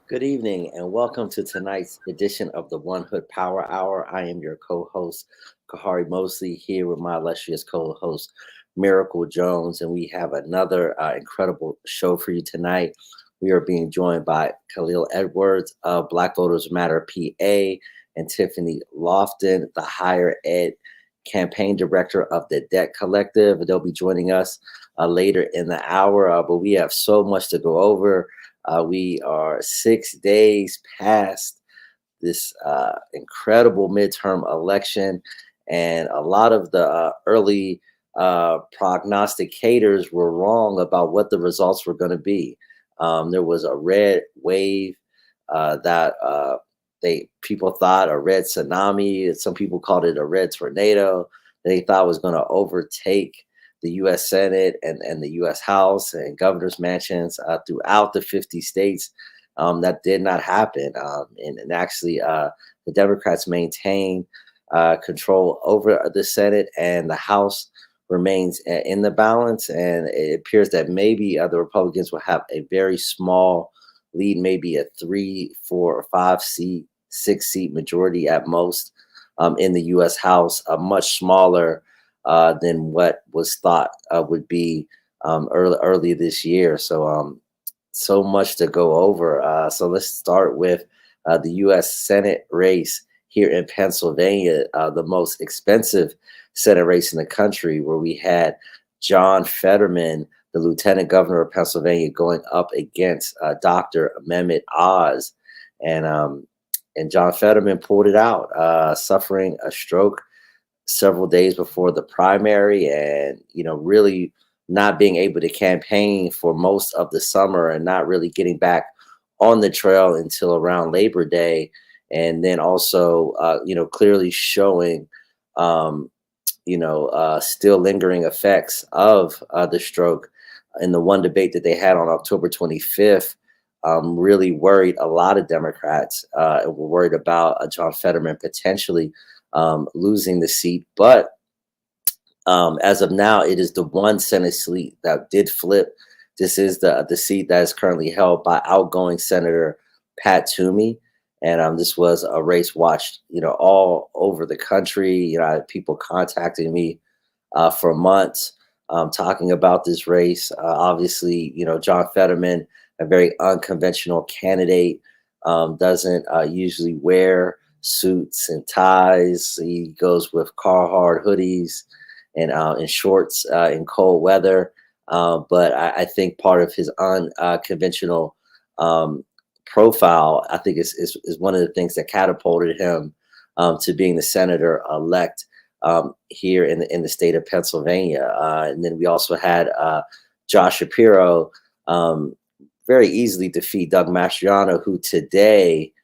Good evening and welcome to tonight's edition of the One Hood Power Hour. I am your co-host, Kahari Mosley, here with my illustrious co-host, Miracle Jones, and we have another incredible show for you tonight. We are being joined by Khalil Edwards of Black Voters Matter PA and Tiffany Lofton, the Higher Ed Campaign Director of the Debt Collective. They'll be joining us later in the hour, but we have so much to go over. We are 6 days past this incredible midterm election, and a lot of the early prognosticators were wrong about what the results were going to be. There was a red wave that people thought a red tsunami. Some people called it a red tornado. They thought was going to overtake the U.S. Senate and the U.S. House and governor's mansions throughout the 50 states. That did not happen. And actually, the Democrats maintain control over the Senate, and the House remains in the balance. And it appears that maybe the Republicans will have a very small lead, maybe a 3, 4, or 5 seat, 6-seat majority at most in the U.S. House, much smaller than what was thought would be early this year. So much to go over. So let's start with the U.S. Senate race here in Pennsylvania, the most expensive Senate race in the country, where we had John Fetterman, the Lieutenant Governor of Pennsylvania, going up against Dr. Mehmet Oz, and John Fetterman pulled it out, suffering a stroke several days before the primary, and really not being able to campaign for most of the summer and not really getting back on the trail until around Labor Day, and then also clearly showing still lingering effects of the stroke in the one debate that they had on October 25th. Really worried a lot of Democrats and were worried about John Fetterman potentially losing the seat. But as of now, it is the one Senate seat that did flip. This is the seat that is currently held by outgoing Senator Pat Toomey. And this was a race watched, all over the country. I had people contacting me for months talking about this race. Obviously, John Fetterman, a very unconventional candidate, doesn't usually wear suits and ties. He goes with Carhartt hoodies and shorts in cold weather. But I think part of his unconventional profile, I think, is one of the things that catapulted him to being the senator elect here in the state of Pennsylvania. And then we also had Josh Shapiro very easily defeat Doug Mastriano, who today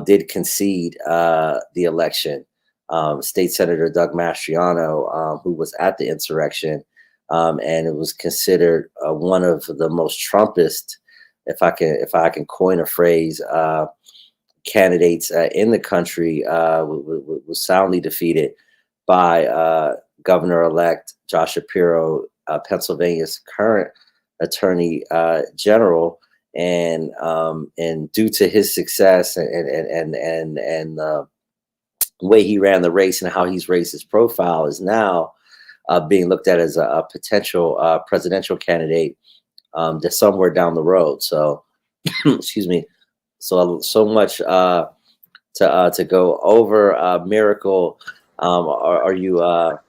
did concede the election. State Senator Doug Mastriano, who was at the insurrection, and it was considered one of the most Trumpist, if I can coin a phrase, candidates in the country, was soundly defeated by Governor-elect Josh Shapiro, Pennsylvania's current Attorney General. And due to his success and the way he ran the race and how he's raised his profile, is now being looked at as a potential presidential candidate just somewhere down the road. So, excuse me. So much to go over. Miracle, are you back?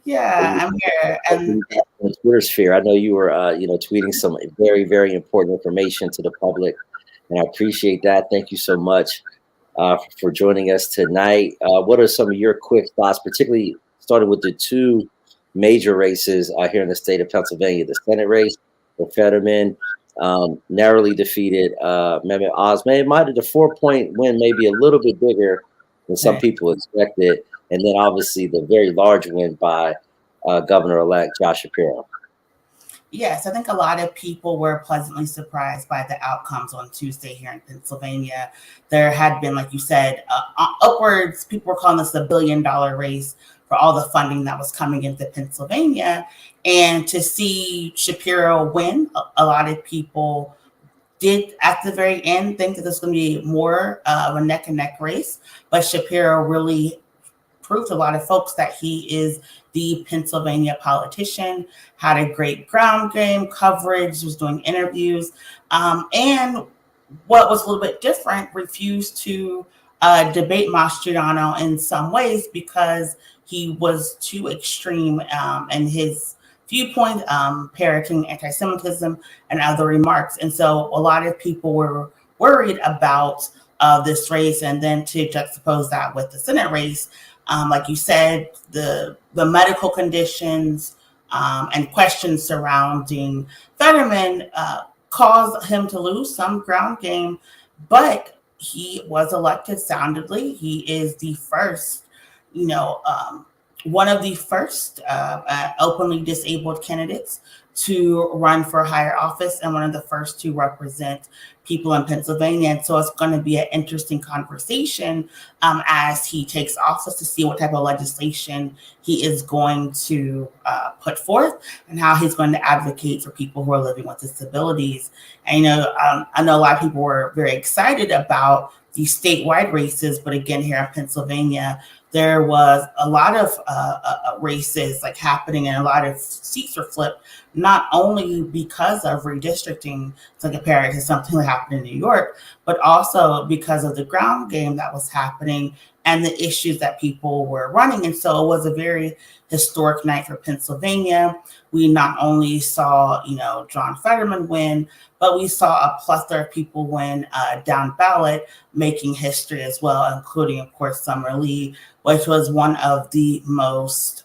Yeah, I'm here. And in the Twitter sphere, I know you were, tweeting some very, very important information to the public, and I appreciate that. Thank you so much for joining us tonight. What are some of your quick thoughts, particularly starting with the two major races here in the state of Pennsylvania, the Senate race for Fetterman, narrowly defeated Mehmet Oz. It might have the 4-point win, maybe a little bit bigger than some Right. people expected, and then obviously the very large win by Governor-elect Josh Shapiro. Yes, I think a lot of people were pleasantly surprised by the outcomes on Tuesday here in Pennsylvania. There had been, like you said, upwards, people were calling this the $1 billion race for all the funding that was coming into Pennsylvania. And to see Shapiro win, a lot of people did at the very end think that this was going to be more of a neck and neck race. But Shapiro really proved to a lot of folks that he is the Pennsylvania politician, had a great ground game coverage, was doing interviews, and what was a little bit different, refused to debate Mastriano in some ways because he was too extreme in his viewpoint, parroting anti-Semitism and other remarks. And so a lot of people were worried about this race, and then to juxtapose that with the Senate race, like you said, the medical conditions and questions surrounding Fetterman caused him to lose some ground game, but he was elected soundly. He is the first, you know, one of the first openly disabled candidates to run for higher office and one of the first to represent people in Pennsylvania. And so it's going to be an interesting conversation as he takes office to see what type of legislation he is going to put forth and how he's going to advocate for people who are living with disabilities. And, I know a lot of people were very excited about these statewide races, but again, here in Pennsylvania, there was a lot of races like happening and a lot of seats were flipped, not only because of redistricting to compare it to something that happened in New York, but also because of the ground game that was happening and the issues that people were running. And so it was a very historic night for Pennsylvania. We not only saw, John Fetterman win, but we saw a plethora of people win down ballot, making history as well, including, of course, Summer Lee, which was one of the most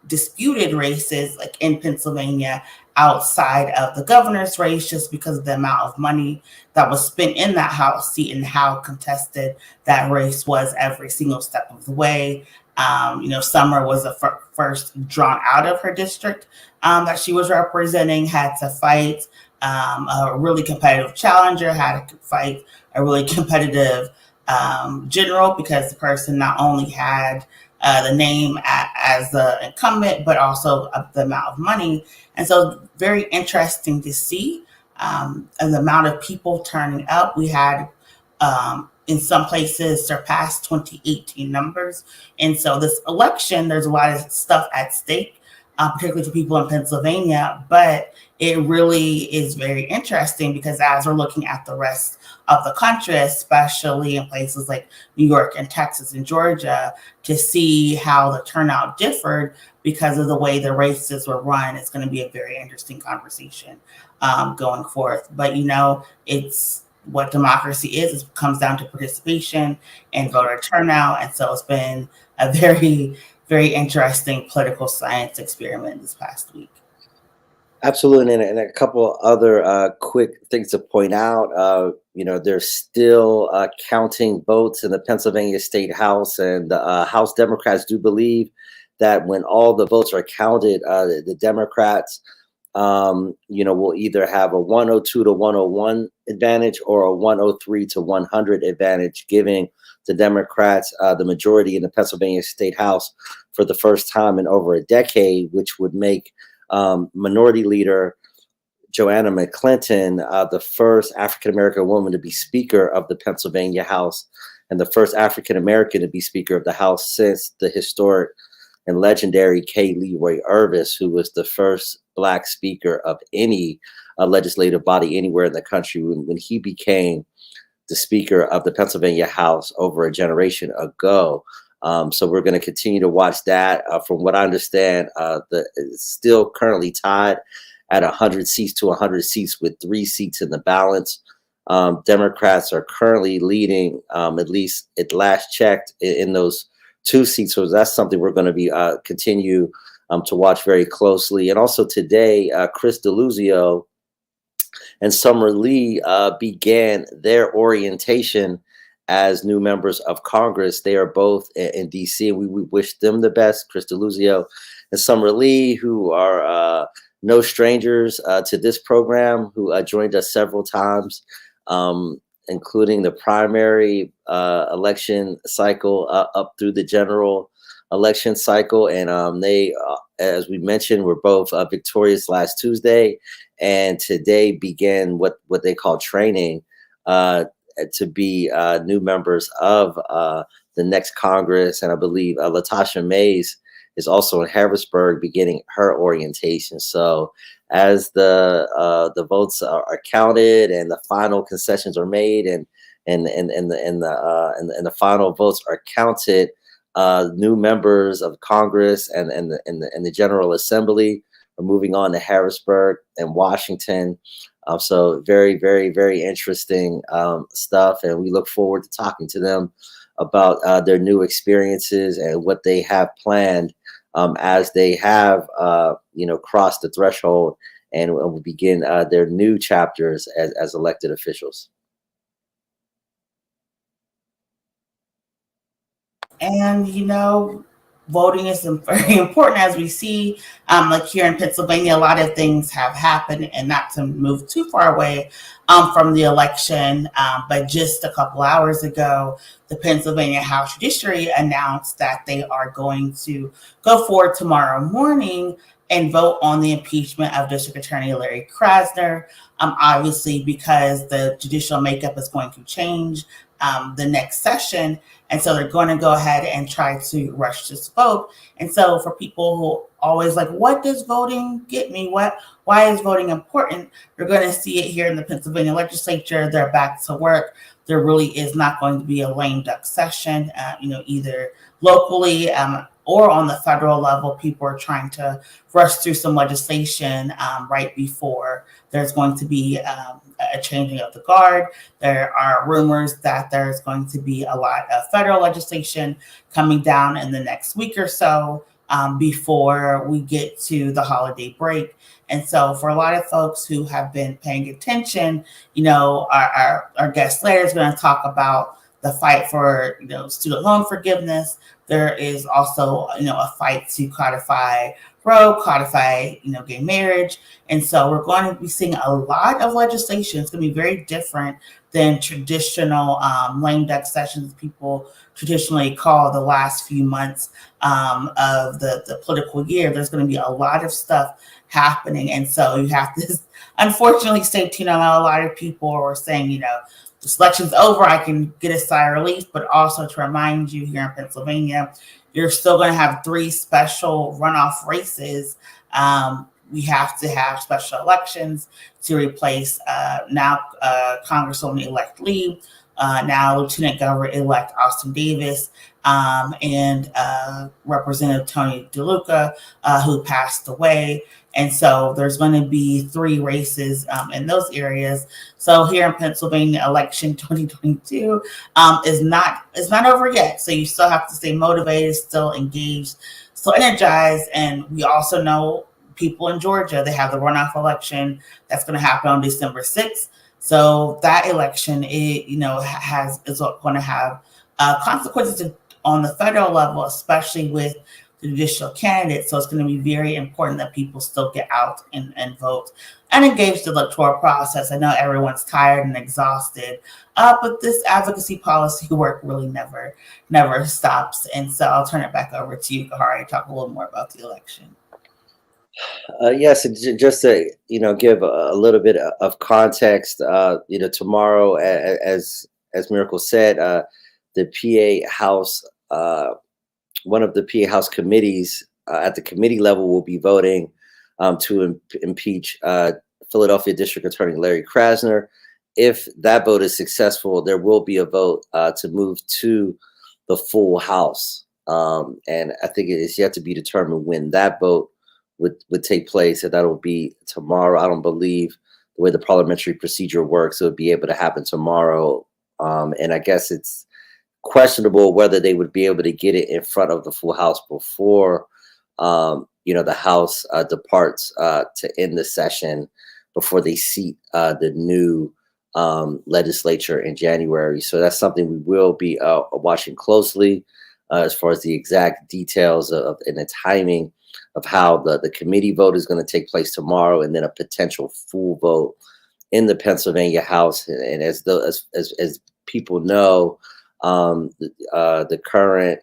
disputed races like in Pennsylvania outside of the governor's race, just because of the amount of money that was spent in that House seat and how contested that race was every single step of the way. Summer was the first drawn out of her district that she was representing, had to fight a really competitive challenger, had to fight a really competitive general, because the person not only had the name as the incumbent, but also the amount of money. And so very interesting to see and the amount of people turning up. We had in some places surpassed 2018 numbers. And so this election, there's a lot of stuff at stake, particularly for people in Pennsylvania, but it really is very interesting because as we're looking at the rest of the country, especially in places like New York and Texas and Georgia, to see how the turnout differed because of the way the races were run, it's going to be a very interesting conversation going forth. But, it's what democracy is. It comes down to participation and voter turnout. And so it's been a very, very interesting political science experiment this past week. Absolutely, and a couple other quick things to point out. They're still counting votes in the Pennsylvania State House, and the House Democrats do believe that when all the votes are counted, the Democrats, will either have a 102 to 101 advantage or a 103 to 100 advantage, giving the Democrats the majority in the Pennsylvania State House for the first time in over a decade, which would make Minority Leader Joanna McClinton the first African-American woman to be Speaker of the Pennsylvania House and the first African-American to be Speaker of the House since the historic and legendary K. Leroy Irvis, who was the first Black Speaker of any legislative body anywhere in the country when he became the Speaker of the Pennsylvania House over a generation ago. So we're going to continue to watch that. From what I understand, it's still currently tied at 100 seats to 100 seats with 3 seats in the balance. Democrats are currently leading, at least at last checked, in those 2 seats. So that's something we're going to be continue to watch very closely. And also today, Chris Deluzio, and Summer Lee began their orientation as new members of Congress. They are both in DC, and we wish them the best, Chris Deluzio and Summer Lee, who are no strangers to this program, who joined us several times, including the primary election cycle up through the general election cycle. And they, as we mentioned, were both victorious last Tuesday, and today began what they call training to be new members of the next Congress. And I believe Latasha Mays is also in Harrisburg beginning her orientation. So as the votes are counted and the final concessions are made, and the final votes are counted, new members of Congress and the General Assembly are moving on to Harrisburg and Washington. So very, very, very interesting stuff, and we look forward to talking to them about their new experiences and what they have planned as they have crossed the threshold and will begin their new chapters as elected officials. And voting is very important, as we see. Like here in Pennsylvania, a lot of things have happened, and not to move too far away from the election, but just a couple hours ago, the Pennsylvania House Judiciary announced that they are going to go forward tomorrow morning and vote on the impeachment of District Attorney Larry Krasner, obviously because the judicial makeup is going to change the next session. And so they're going to go ahead and try to rush this vote. And so for people who always like, what does voting get me? Why is voting important? You're going to see it here in the Pennsylvania legislature. They're back to work. There really is not going to be a lame duck session, either locally or on the federal level. People are trying to rush through some legislation right before there's going to be a changing of the guard. There are rumors that there's going to be a lot of federal legislation coming down in the next week or so before we get to the holiday break. And so for a lot of folks who have been paying attention, our guest later is going to talk about the fight for student loan forgiveness. There is also a fight to codify Roe, codify gay marriage. And so we're going to be seeing a lot of legislation. It's going to be very different than traditional lame duck sessions people traditionally call the last few months of the political year. There's going to be a lot of stuff happening. And so you have to unfortunately stay tuned. A lot of people are saying, this election's over, I can get a sigh of relief, but also to remind you here in Pennsylvania, you're still going to have 3 special runoff races. We have to have special elections to replace now Congresswoman-elect Lee, now Lieutenant Governor-elect Austin Davis, and Representative Tony DeLuca, who passed away. And so there's going to be 3 races in those areas. So here in Pennsylvania, election 2022 is not over yet. So you still have to stay motivated, still engaged, still energized. And we also know people in Georgia, they have the runoff election that's going to happen on December 6th. So that election, is going to have consequences on the federal level, especially with the judicial candidates. So it's going to be very important that people still get out and vote and engage the electoral process. I know everyone's tired and exhausted, but this advocacy policy work really never stops. And so I'll turn it back over to you, Kahari, to talk a little more about the election. Yes, and just to give a little bit of context, tomorrow, as Miracle said, the PA House, one of the PA House committees at the committee level will be voting to impeach Philadelphia District Attorney Larry Krasner. If that vote is successful, there will be a vote to move to the full House, and I think it is yet to be determined when that vote would take place. And that'll be tomorrow. I don't believe the way the parliamentary procedure works, it would be able to happen tomorrow. And I guess it's questionable whether they would be able to get it in front of the full House before the House departs to end the session before they seat the new legislature in January. So that's something we will be watching closely as far as the exact details and the timing of how the committee vote is going to take place tomorrow, and then a potential full vote in the Pennsylvania House. And as people know, the current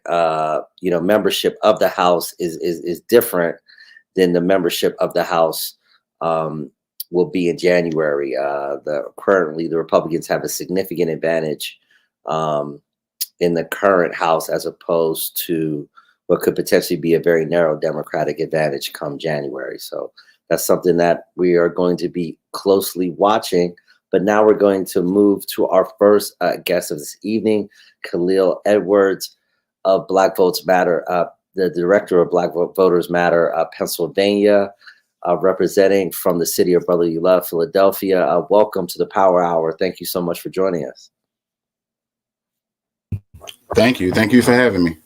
membership of the House is different than the membership of the House will be in January. Currently the Republicans have a significant advantage in the current House as opposed to what could potentially be a very narrow Democratic advantage come January. So that's something that we are going to be closely watching. But now we're going to move to our first guest of this evening, Khalil Edwards of Black Votes Matter, the director of Black Voters Matter Pennsylvania, representing from the city of brotherly love, Philadelphia. Welcome to the Power Hour. Thank you so much for joining us. Thank you. Thank you for having me.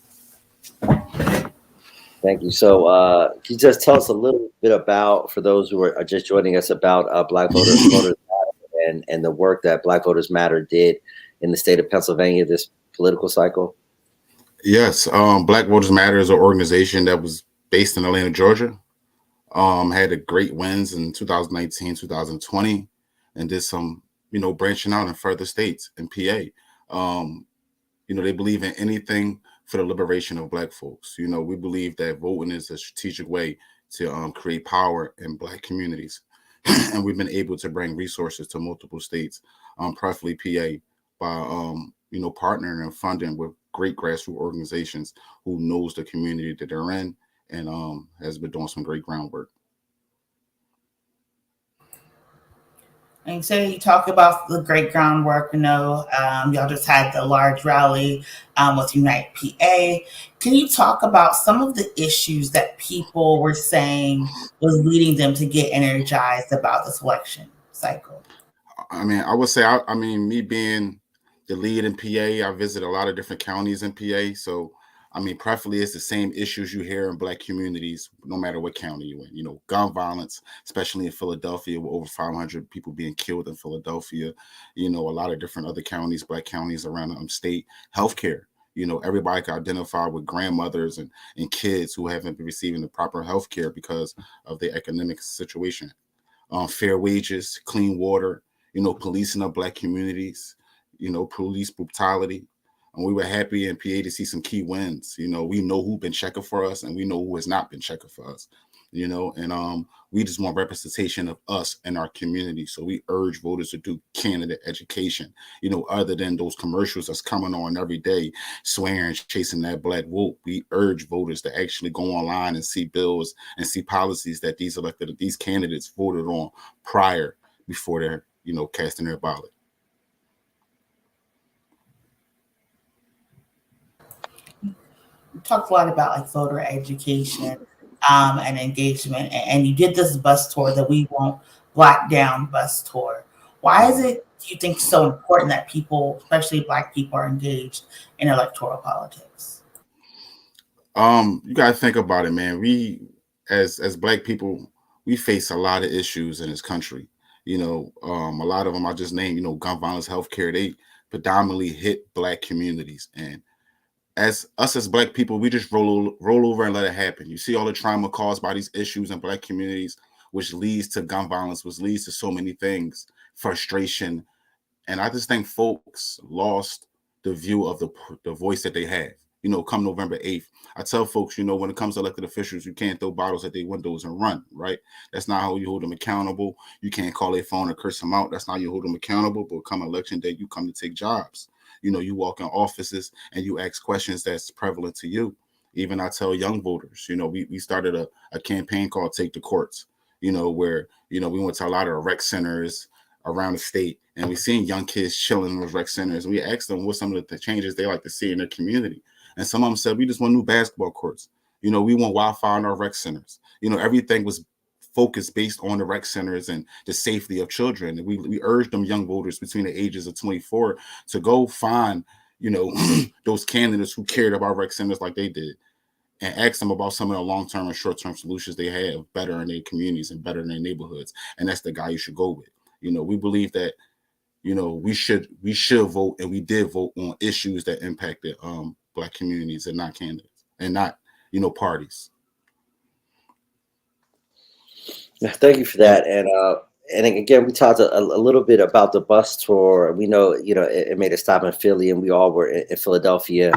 Thank you. So can you just tell us a little bit about, for those who are just joining us, about Black Voters Matter and the work that Black Voters Matter did in the state of Pennsylvania this political cycle? Yes. Black Voters Matter is an organization that was based in Atlanta, Georgia. Had a great wins in 2019, 2020, and did some, branching out in further states in PA. They believe in anything for the liberation of Black folks. We believe that voting is a strategic way to create power in Black communities. And we've been able to bring resources to multiple states, preferably PA, by, partnering and funding with great grassroots organizations who knows the community that they're in and has been doing some great groundwork. And so you talk about the great groundwork. Y'all just had the large rally with Unite PA. Can you talk about some of the issues that people were saying was leading them to get energized about this election cycle? I would say, me being the lead in PA, I visit a lot of different counties in PA. So, preferably it's the same issues you hear in Black communities, no matter what county you're in. Gun violence, especially in Philadelphia, with over 500 people being killed in Philadelphia. A lot of different other counties, Black counties around the state. Healthcare. Everybody can identify with grandmothers and kids who haven't been receiving the proper health care because of their economic situation. Fair wages, clean water, policing of Black communities, police brutality. And we were happy in PA to see some key wins. We know who's been checking for us and we know who has not been checking for us, and we just want representation of us and our community. So we urge voters to do candidate education, other than those commercials that's coming on every day, swearing, chasing that Black vote. We urge voters to actually go online and see bills and see policies that these candidates voted on before they're, casting their ballot. Talked a lot about voter education and engagement, and you did this bus tour, that We Won't Black Down bus tour. Why is it, do you think, so important that people, especially Black people, are engaged in electoral politics? You gotta think about it, man. We as Black people, we face a lot of issues in this country. A lot of them I just named, gun violence, healthcare, they predominantly hit Black communities. And as Black people, we just roll over and let it happen. You see all the trauma caused by these issues in Black communities, which leads to gun violence, which leads to so many things, frustration. And I just think folks lost the view of the voice that they have. Come November 8th, I tell folks, when it comes to elected officials, you can't throw bottles at their windows and run, right? That's not how you hold them accountable. You can't call their phone and curse them out. That's not how you hold them accountable. But come election day, you come to take jobs. You walk in offices and you ask questions that's prevalent to you. Even I tell young voters, we started a campaign called Take the Courts, where, we went to a lot of rec centers around the state and we seen young kids chilling in those rec centers. We asked them what some of the changes they like to see in their community. And some of them said, we just want new basketball courts. We want Wi-Fi in our rec centers. Everything was focused based on the rec centers and the safety of children. And we urged them young voters between the ages of 24 to go find, those candidates who cared about rec centers like they did. and ask them about some of the long-term and short-term solutions they have better in their communities and better in their neighborhoods. And that's the guy you should go with. We believe that, we should vote, and we did vote on issues that impacted Black communities and not candidates and not, parties. Thank you for that. And again, we talked a little bit about the bus tour. We know, it made a stop in Philly, and we all were in Philadelphia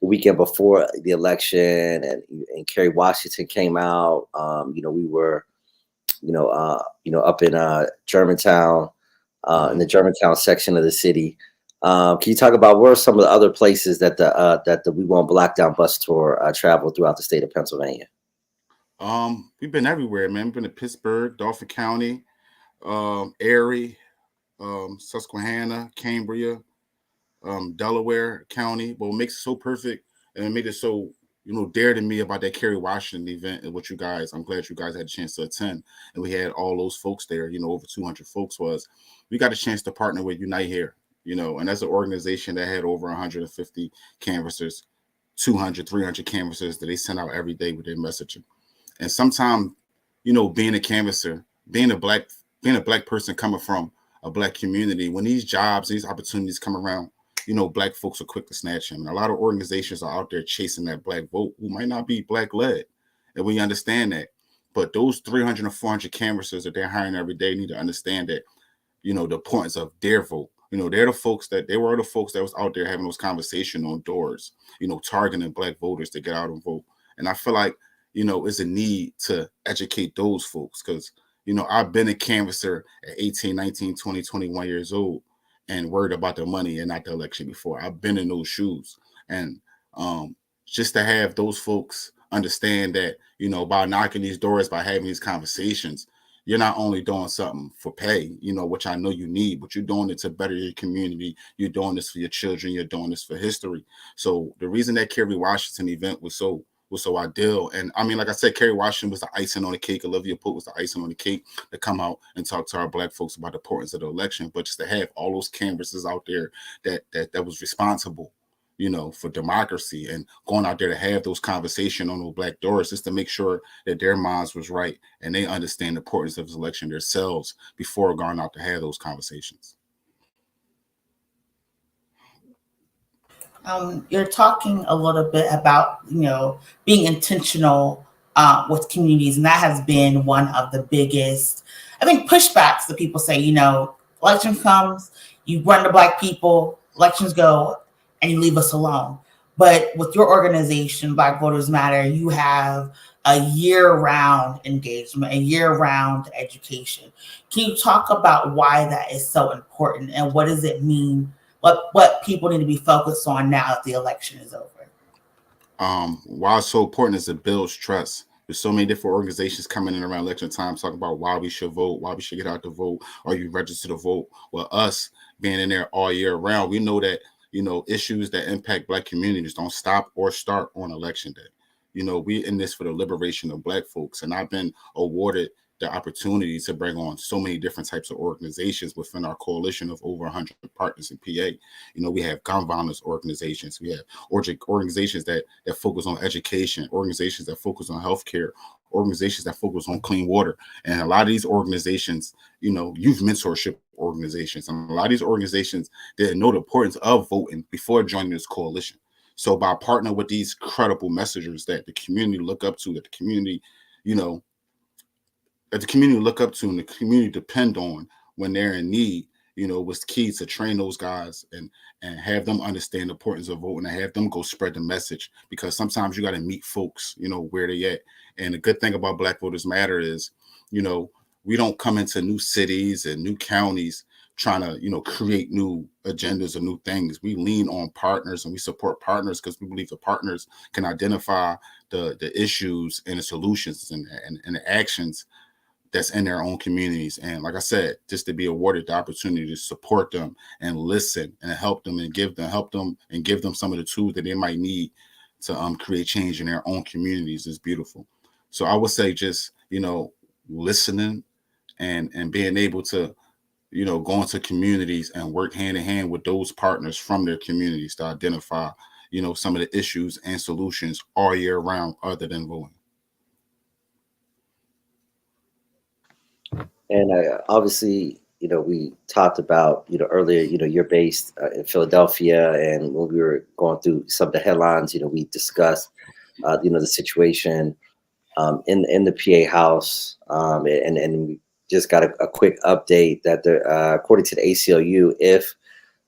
the weekend before the election, and Kerry Washington came out. We were, up in Germantown, in the Germantown section of the city. Can you talk about where are some of the other places that the We Won't Black Down bus tour traveled throughout the state of Pennsylvania? We've been everywhere, man. We've been to Pittsburgh, Dauphin County, Erie, Susquehanna, Cambria, Delaware County. But what makes it so perfect and it made it so, dear to me about that Kerry Washington event and I'm glad you guys had a chance to attend. And we had all those folks there, over 200 folks we got a chance to partner with Unite Here, and that's an organization that had over 150 canvassers, 200, 300 canvassers that they send out every day with their messaging. And sometimes, being a canvasser, being a black person coming from a Black community, when these jobs, these opportunities come around, Black folks are quick to snatch them. And a lot of organizations are out there chasing that Black vote who might not be Black led. And we understand that. But those 300 or 400 canvassers that they're hiring every day need to understand that, the importance of their vote. They're the folks that was out there having those conversations on doors, targeting Black voters to get out and vote. And I feel like, it's a need to educate those folks because, I've been a canvasser at 18, 19, 20, 21 years old and worried about the money and not the election before. I've been in those shoes. And just to have those folks understand that, by knocking these doors, by having these conversations, you're not only doing something for pay, which I know you need, but you're doing it to better your community. You're doing this for your children. You're doing this for history. So the reason that Kerry Washington event was so ideal. And I mean, like I said, Kerry Washington was the icing on the cake. Olivia Pope was the icing on the cake to come out and talk to our Black folks about the importance of the election. But just to have all those canvassers out there that was responsible, for democracy and going out there to have those conversations on those Black doors just to make sure that their minds was right and they understand the importance of this election themselves before going out to have those conversations. You're talking a little bit about, being intentional with communities. And that has been one of the biggest, I think, pushbacks that people say, election comes, you run to Black people, elections go, and you leave us alone. But with your organization, Black Voters Matter, you have a year-round engagement, a year-round education. Can you talk about why that is so important and what does it mean? What people need to be focused on now that the election is over? Why it's so important is it builds trust. There's so many different organizations coming in around election time talking about why we should vote, why we should get out to vote, or you register to vote. Well, us being in there all year round, we know that, issues that impact Black communities don't stop or start on election day. We in this for the liberation of Black folks. And I've been awarded the opportunity to bring on so many different types of organizations within our coalition of over 100 partners in PA. We have gun violence organizations. We have organizations that focus on education, organizations that focus on healthcare, organizations that focus on clean water. And a lot of these organizations, youth mentorship organizations, and a lot of these organizations didn't know the importance of voting before joining this coalition. So by partnering with these credible messengers that the community look up to, that the community, that the community look up to and the community depend on when they're in need, was key to train those guys and have them understand the importance of voting and have them go spread the message, because sometimes you got to meet folks, where they at. And the good thing about Black Voters Matter is, we don't come into new cities and new counties trying to, create new agendas or new things. We lean on partners and we support partners because we believe the partners can identify the issues and the solutions and the actions that's in their own communities. And like I said, just to be awarded the opportunity to support them and listen and help them and give them some of the tools that they might need to create change in their own communities is beautiful. So I would say just, listening and being able to, go into communities and work hand in hand with those partners from their communities to identify, some of the issues and solutions all year round other than voting. And obviously, we talked about, earlier, you're based in Philadelphia. And when we were going through some of the headlines, we discussed, the situation in the PA House. And we just got a quick update that according to the ACLU, if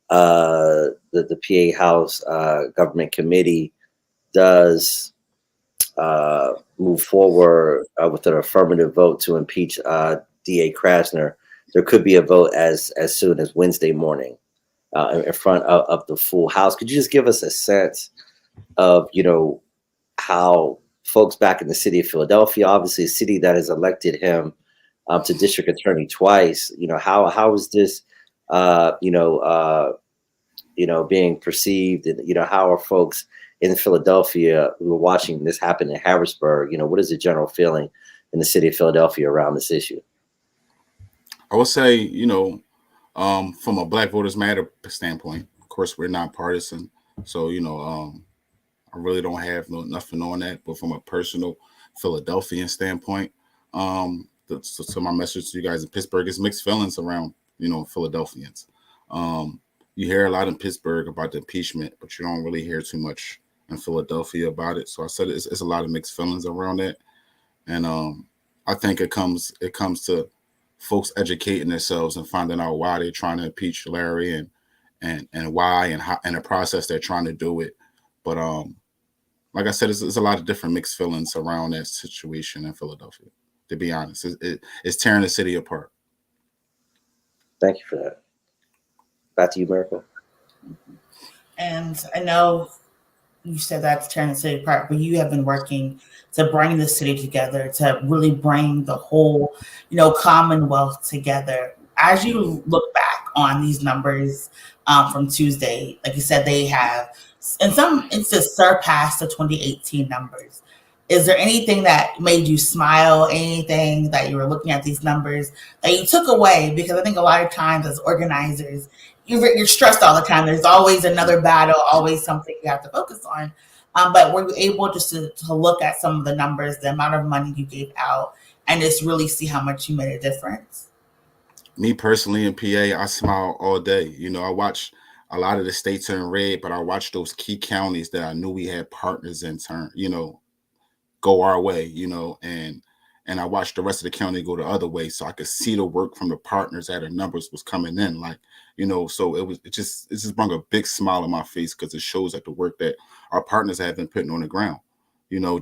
the PA House government committee does move forward with an affirmative vote to impeach DA Krasner, there could be a vote as soon as Wednesday morning in front of the full House. Could you just give us a sense of how folks back in the city of Philadelphia, obviously a city that has elected him to district attorney twice, how is this being perceived, and how are folks in Philadelphia who are watching this happen in Harrisburg? What is the general feeling in the city of Philadelphia around this issue? I would say, from a Black Voters Matter standpoint, of course, we're nonpartisan. So, I really don't have nothing on that. But from a personal Philadelphian standpoint, so my message to you guys in Pittsburgh is mixed feelings around, Philadelphians. You hear a lot in Pittsburgh about the impeachment, but you don't really hear too much in Philadelphia about it. So I said it's a lot of mixed feelings around that. And I think it comes to folks educating themselves and finding out why they're trying to impeach Larry and why and how and the process they're trying to do it. But like I said, there's a lot of different mixed feelings around that situation in Philadelphia. To be honest, it's tearing the city apart. Thank you for that. Back to you, Miracle. And I know you said that's tearing the city apart, but you have been working to bring the city together, to really bring the whole, Commonwealth together. As you look back on these numbers from Tuesday, like you said, they have, in some instances, surpassed the 2018 numbers. Is there anything that made you smile, anything that you were looking at these numbers that you took away? Because I think a lot of times as organizers, you're stressed all the time. There's always another battle, always something you have to focus on. But were you able just to look at some of the numbers, the amount of money you gave out, and just really see how much you made a difference? Me personally in PA, I smile all day. I watch a lot of the states are in red, but I watch those key counties that I knew we had partners in turn, go our way, and I watched the rest of the county go the other way, so I could see the work from the partners that the numbers was coming in, so it just brought a big smile on my face because it shows that the work that our partners have been putting on the ground,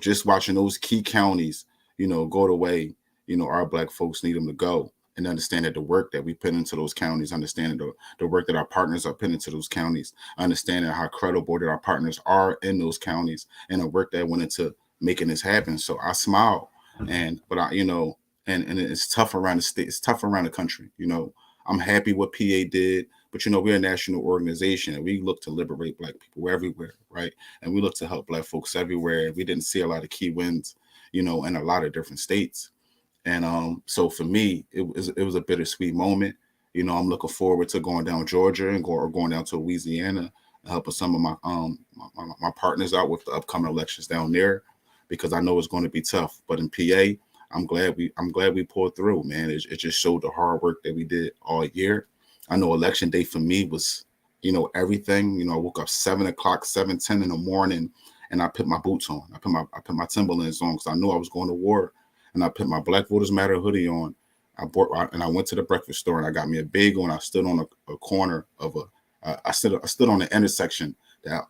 just watching those key counties, go the way, our Black folks need them to go, and understand that the work that we put into those counties, understanding the work that our partners are putting into those counties, understanding how credible that our partners are in those counties, and the work that went into making this happen. So I smile, but and it's tough around the state. It's tough around the country. I'm happy what PA did, but we're a national organization and we look to liberate Black people everywhere, right? And we look to help Black folks everywhere. We didn't see a lot of key wins, in a lot of different states. And so for me, it was a bittersweet moment. I'm looking forward to going down Georgia and going down to Louisiana and helping some of my partners out with the upcoming elections down there, because I know it's going to be tough. But in PA, I'm glad we pulled through, man. It just showed the hard work that we did all year. I know election day for me was, everything. I woke up 7 o'clock, 7:10 in the morning, and I put my boots on. I put my Timberlands on because I knew I was going to war. And I put my Black Voters Matter hoodie on. I went to the breakfast store and I got me a bagel, and I stood on a corner of I stood on the intersection that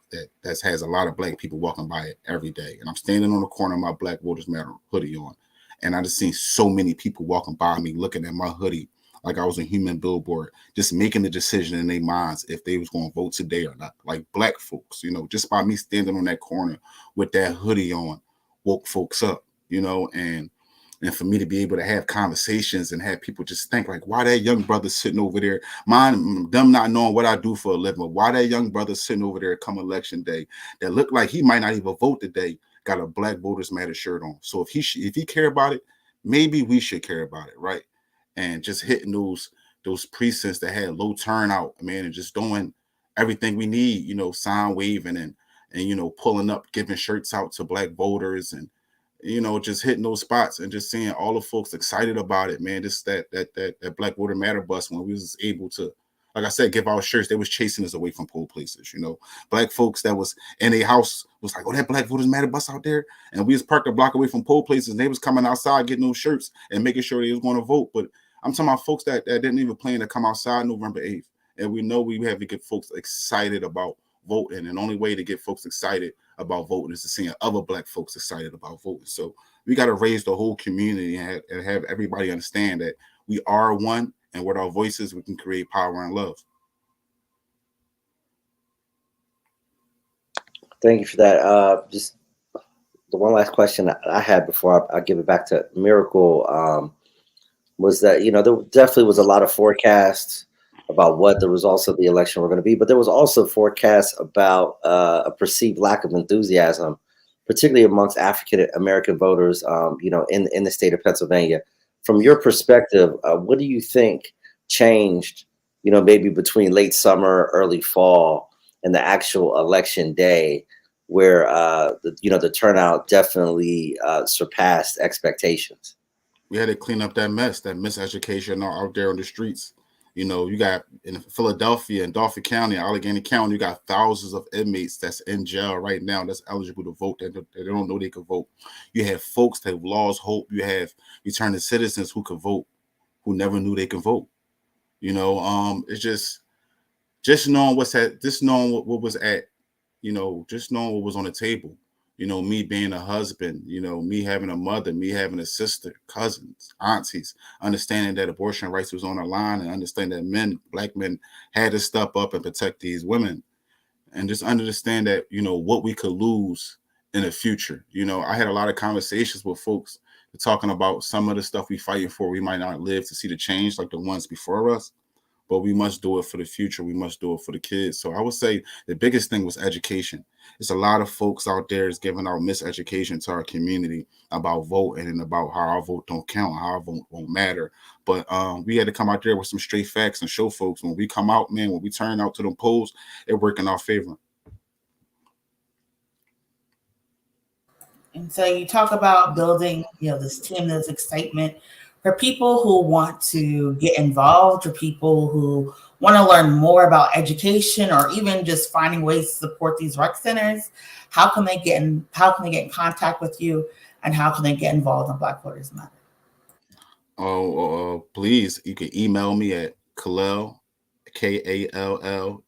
has a lot of Black people walking by it every day. And I'm standing on the corner of my Black Voters Matter hoodie on. And I just seen so many people walking by me looking at my hoodie like I was a human billboard, just making the decision in their minds if they was going to vote today or not. Like Black folks, just by me standing on that corner with that hoodie on, woke folks up, and for me to be able to have conversations and have people just think like, why that young brother sitting over there, them not knowing what I do for a living, why that young brother sitting over there come election day that look like he might not even vote today, got a Black Voters Matter shirt on. So if he care about it, maybe we should care about it, right? And just hitting those precincts that had low turnout, man, and just doing everything we need, sign waving and, you know, pulling up, giving shirts out to Black voters, and, you know, just hitting those spots and just seeing all the folks excited about it, man. Just that Black Voter Matter bus, when we was able to, like I said, give our shirts, they was chasing us away from poll places. You know, Black folks that was in a house was like, oh, that Black Voters Matter bus out there. And we was parked a block away from poll places, and they was coming outside getting those shirts and making sure they was going to vote. But I'm talking about folks that didn't even plan to come outside November 8th. And we know we have to get folks excited about voting. And the only way to get folks excited about voting is to see other Black folks excited about voting. So we got to raise the whole community and have everybody understand that we are one, and with our voices, we can create power and love. Thank you for that. Just the one last question I had before I give it back to Miracle was that, you know, there definitely was a lot of forecasts about what the results of the election were going to be, but there was also forecasts about a perceived lack of enthusiasm, particularly amongst African American voters, you know, in the state of Pennsylvania. From your perspective, what do you think changed, you know, maybe between late summer, early fall, and the actual election day, where the turnout definitely surpassed expectations? We had to clean up that mess, that miseducation out there on the streets. You know, you got in Philadelphia and Dauphin County, Allegheny County, you got thousands of inmates that's in jail right now that's eligible to vote, that they don't know they can vote. You have folks that have lost hope. You have returning citizens who could vote, who never knew they could vote. You know, it's just knowing what was at, you know, just knowing what was on the table. You know, me being a husband, you know, me having a mother, me having a sister, cousins, aunties, understanding that abortion rights was on the line, and understanding that Black men had to step up and protect these women, and just understand that, you know, what we could lose in the future. You know, I had a lot of conversations with folks talking about some of the stuff we fighting for. We might not live to see the change like the ones before us, but we must do it for the future. We must do it for the kids. So I would say the biggest thing was education. It's a lot of folks out there is giving out miseducation to our community about voting and about how our vote don't count, how our vote won't matter. But we had to come out there with some straight facts and show folks when we come out, man, when we turn out to them polls, it work in our favor. And so you talk about building, you know, this team, this excitement for people who want to get involved, or people who want to learn more about education, or even just finding ways to support these rec centers. How can they get in contact with you, and how can they get involved in Black Voters Matter? Please, you can email me at Kallel, Kallel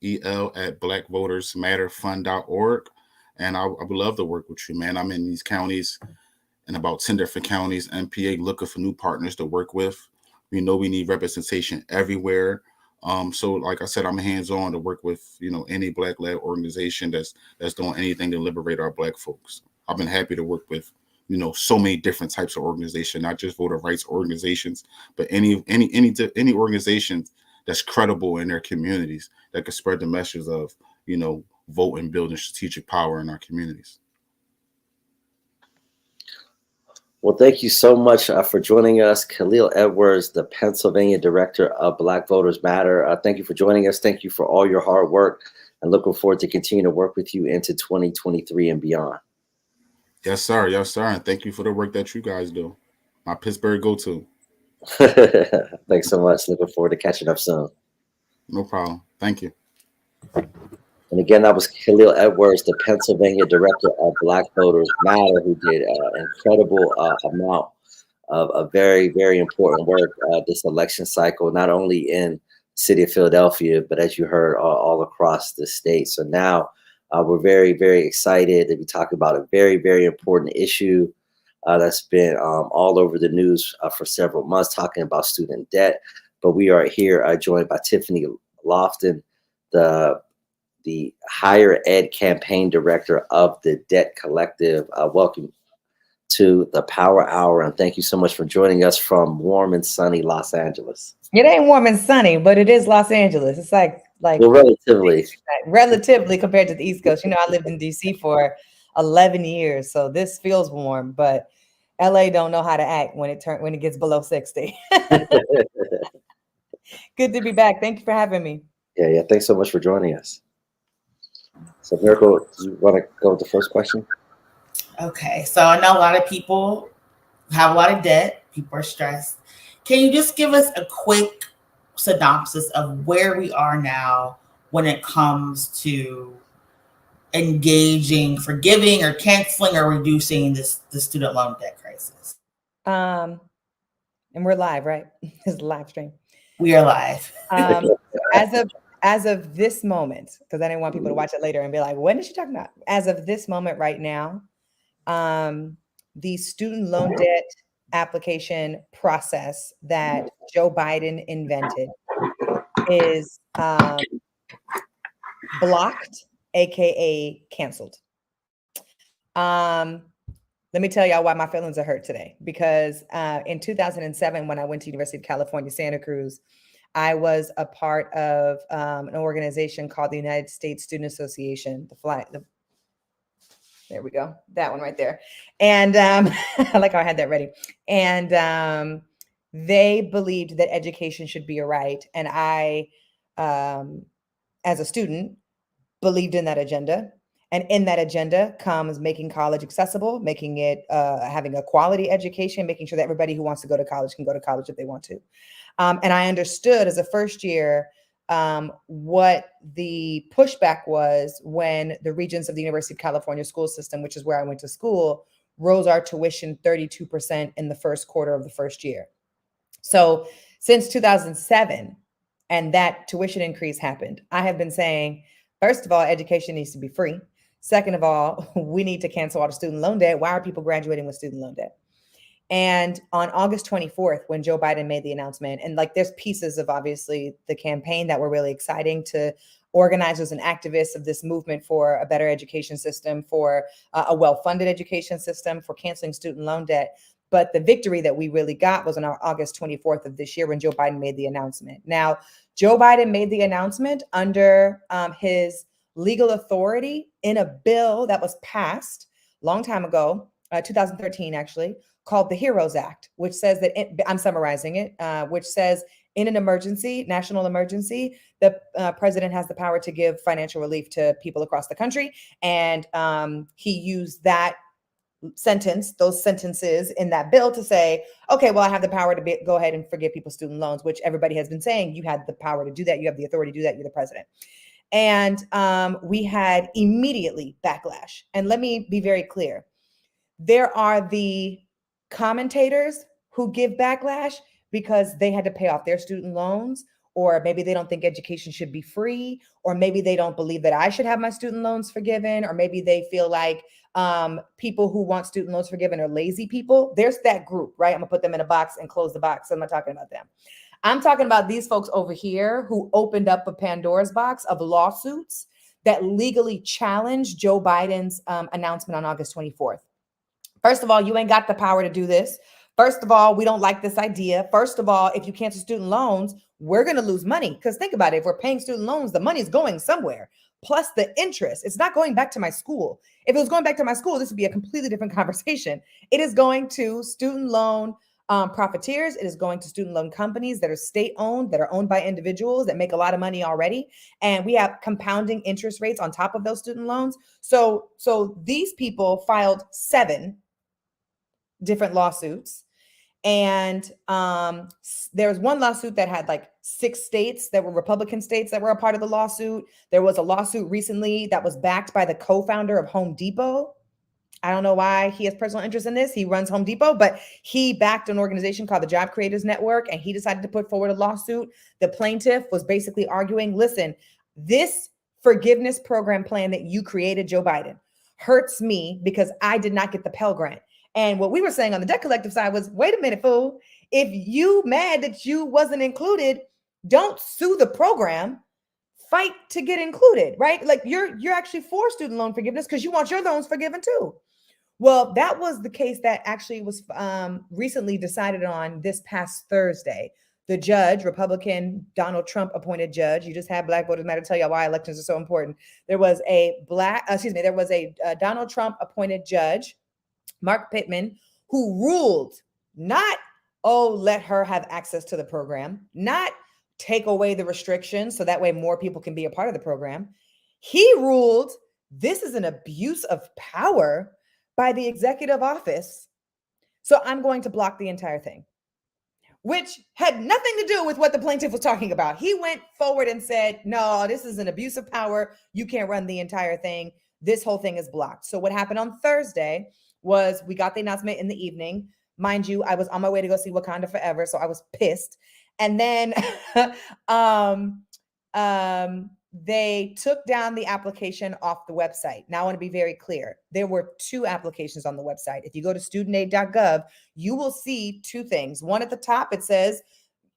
at blackvotersmatterfund.org. And I would love to work with you, man. I'm in these counties, in about 10 different counties, MPA, looking for new partners to work with. We know we need representation everywhere. So like I said, I'm hands-on to work with, you know, any Black-led organization that's doing anything to liberate our Black folks. I've been happy to work with, you know, so many different types of organizations, not just voter rights organizations, but any organization that's credible in their communities that could spread the message of, you know, vote and building strategic power in our communities. Well, thank you so much for joining us, Khalil Edwards, the Pennsylvania Director of Black Voters Matter. Thank you for joining us. Thank you for all your hard work, and looking forward to continue to work with you into 2023 and beyond. Yes, sir. Yes, sir. And thank you for the work that you guys do. My Pittsburgh go-to. Thanks so much. Looking forward to catching up soon. No problem. Thank you. And again, that was Khalil Edwards, the Pennsylvania Director of Black Voters Matter, who did an incredible amount of very, very important work this election cycle, not only in the city of Philadelphia, but as you heard, all across the state. So now we're very, very excited to be talking about a very, very important issue that's been all over the news for several months, talking about student debt. But we are here joined by Tiffany Lofton, the Higher Ed Campaign Director of the Debt Collective. Welcome to the Power Hour, and thank you so much for joining us from warm and sunny Los Angeles. It ain't warm and sunny, but it is Los Angeles. It's like well, relatively compared to the East Coast. You know, I lived in DC for 11 years, so this feels warm, but LA don't know how to act when it gets below 60. Good to be back. Thank you for having me. Yeah. Thanks so much for joining us. So Miracle, do you want to go with the first question? Okay, so I know a lot of people have a lot of debt. People are stressed. Can you just give us a quick synopsis of where we are now when it comes to engaging, forgiving, or canceling, or reducing the student loan debt crisis? And we're live, right? It's a live stream. We are live. As of this moment, because I didn't want people to watch it later and be like, "When is she talking about?" As of this moment, right now, the student loan debt application process that Joe Biden invented is blocked, aka canceled. Let me tell y'all why my feelings are hurt today. Because in 2007, when I went to University of California, Santa Cruz, I was a part of an organization called the United States Student Association. There we go, that one right there. And I like how I had that ready. And they believed that education should be a right, and I, as a student, believed in that agenda. And in that agenda comes making college accessible, making it having a quality education, making sure that everybody who wants to go to college can go to college if they want to. And I understood as a first year what the pushback was when the Regents of the University of California school system, which is where I went to school, rose our tuition 32% in the first quarter of the first year. So since 2007, and that tuition increase happened, I have been saying, first of all, education needs to be free. Second of all, we need to cancel all the student loan debt. Why are people graduating with student loan debt? And on August 24th, when Joe Biden made the announcement, and like there's pieces of obviously the campaign that were really exciting to organizers and activists of this movement for a better education system, for a well-funded education system, for canceling student loan debt. But the victory that we really got was on August 24th of this year when Joe Biden made the announcement. Now, Joe Biden made the announcement under his legal authority in a bill that was passed a long time ago, 2013 actually, called the HEROES Act, which says that, I'm summarizing it, which says in an emergency, national emergency, the president has the power to give financial relief to people across the country. And he used that sentence, those sentences in that bill to say, okay, well, I have the power to go ahead and forgive people's student loans, which everybody has been saying you had the power to do that. You have the authority to do that. You're the president. And we had immediately backlash. And let me be very clear. There are the commentators who give backlash because they had to pay off their student loans, or maybe they don't think education should be free, or maybe they don't believe that I should have my student loans forgiven, or maybe they feel like people who want student loans forgiven are lazy people. There's that group, right? I'm gonna put them in a box and close the box. So I'm not talking about them. I'm talking about these folks over here who opened up a Pandora's box of lawsuits that legally challenged Joe Biden's announcement on August 24th. First of all, you ain't got the power to do this. First of all, we don't like this idea. First of all, if you cancel student loans, we're going to lose money. Because think about it. If we're paying student loans, the money's going somewhere. Plus the interest. It's not going back to my school. If it was going back to my school, this would be a completely different conversation. It is going to student loan profiteers. It is going to student loan companies that are state-owned, that are owned by individuals that make a lot of money already. And we have compounding interest rates on top of those student loans. So these people filed 7 different lawsuits. And there was one lawsuit that had like 6 states that were Republican states that were a part of the lawsuit. There was a lawsuit recently that was backed by the co-founder of Home Depot. I don't know why he has personal interest in this. He runs Home Depot, but he backed an organization called the Job Creators Network, and he decided to put forward a lawsuit. The plaintiff was basically arguing, listen, this forgiveness program plan that you created, Joe Biden, hurts me because I did not get the Pell Grant. And what we were saying on the debt collective side was, wait a minute, fool. If you mad that you wasn't included, don't sue the program. Fight to get included, right? Like you're actually for student loan forgiveness because you want your loans forgiven too. Well, that was the case that actually was recently decided on this past Thursday. The judge, Republican Donald Trump appointed judge. You just had Black Voters Matter tell you why elections are so important. There was a Donald Trump appointed judge, Mark Pittman, who ruled not, let her have access to the program, not take away the restrictions so that way more people can be a part of the program. He ruled this is an abuse of power by the executive office. So I'm going to block the entire thing, which had nothing to do with what the plaintiff was talking about. He went forward and said, no, this is an abuse of power. You can't run the entire thing. This whole thing is blocked. So what happened on Thursday was we got the announcement in the evening. Mind you, I was on my way to go see Wakanda Forever, so I was pissed. And then they took down the application off the website. Now I want to be very clear. There were 2 applications on the website. If you go to studentaid.gov, you will see 2 things. One at the top, it says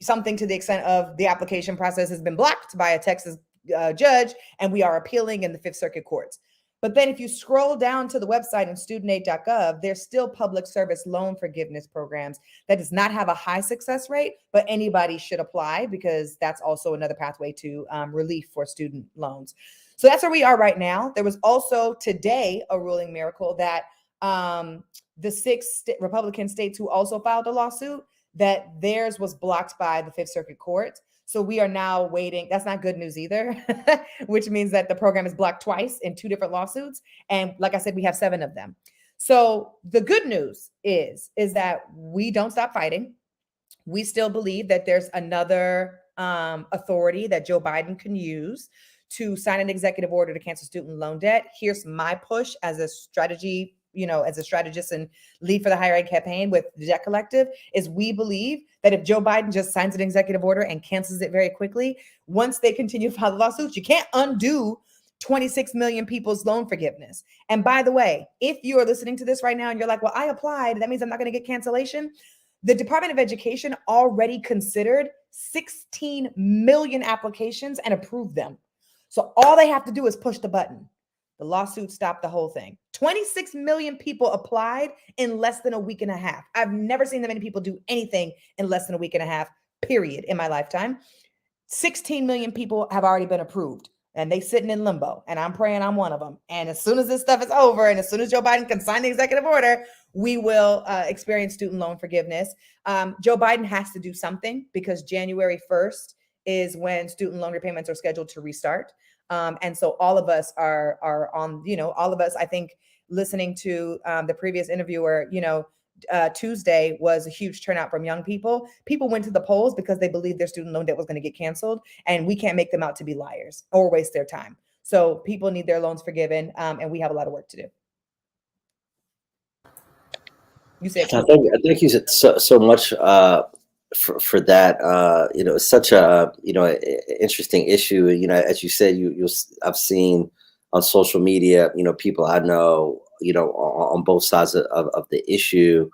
something to the extent of the application process has been blocked by a Texas judge, and we are appealing in the Fifth Circuit courts. But then if you scroll down to the website in studentaid.gov, there's still public service loan forgiveness programs that does not have a high success rate, but anybody should apply because that's also another pathway to relief for student loans. So that's where we are right now. There was also today a ruling miracle that the 6 Republican states who also filed a lawsuit, that theirs was blocked by the Fifth Circuit Court. So we are now waiting. That's not good news either, which means that the program is blocked twice in 2 different lawsuits. And like I said, we have 7 of them. So the good news is that we don't stop fighting. We still believe that there's another authority that Joe Biden can use to sign an executive order to cancel student loan debt. Here's my push as a strategy, as a strategist and lead for the higher ed campaign with the Debt Collective, is we believe that if Joe Biden just signs an executive order and cancels it very quickly, once they continue to file the lawsuits, you can't undo 26 million people's loan forgiveness. And by the way, if you are listening to this right now and you're like, well, I applied, that means I'm not going to get cancellation. The Department of Education already considered 16 million applications and approved them. So all they have to do is push the button. The lawsuit stopped the whole thing. 26 million people applied in less than a week and a half. I've never seen that many people do anything in less than a week and a half, period, in my lifetime. 16 million people have already been approved, and they sitting in limbo, and I'm praying I'm one of them. And as soon as this stuff is over, and as soon as Joe Biden can sign the executive order, we will experience student loan forgiveness. Joe Biden has to do something because January 1st is when student loan repayments are scheduled to restart. And so all of us are on, all of us, I think, listening to the previous interviewer, Tuesday was a huge turnout from young people. People went to the polls because they believed their student loan debt was going to get canceled, and we can't make them out to be liars or waste their time. So people need their loans forgiven, and we have a lot of work to do. You said I think you said so much for that. It's such a interesting issue. As you said, I've seen on social media, people I know, on both sides of the issue.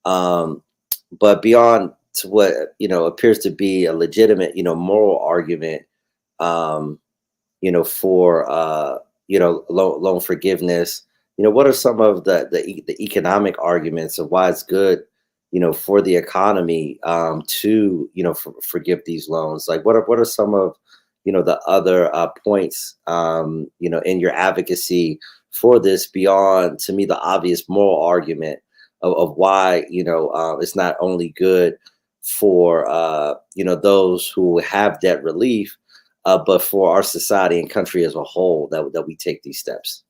But beyond to what appears to be a legitimate, moral argument, for loan forgiveness. What are some of the economic arguments of why it's good, for the economy to forgive these loans? Like what are some of the other points in your advocacy for this, beyond, to me, the obvious moral argument of why it's not only good for those who have debt relief, but for our society and country as a whole, that we take these steps.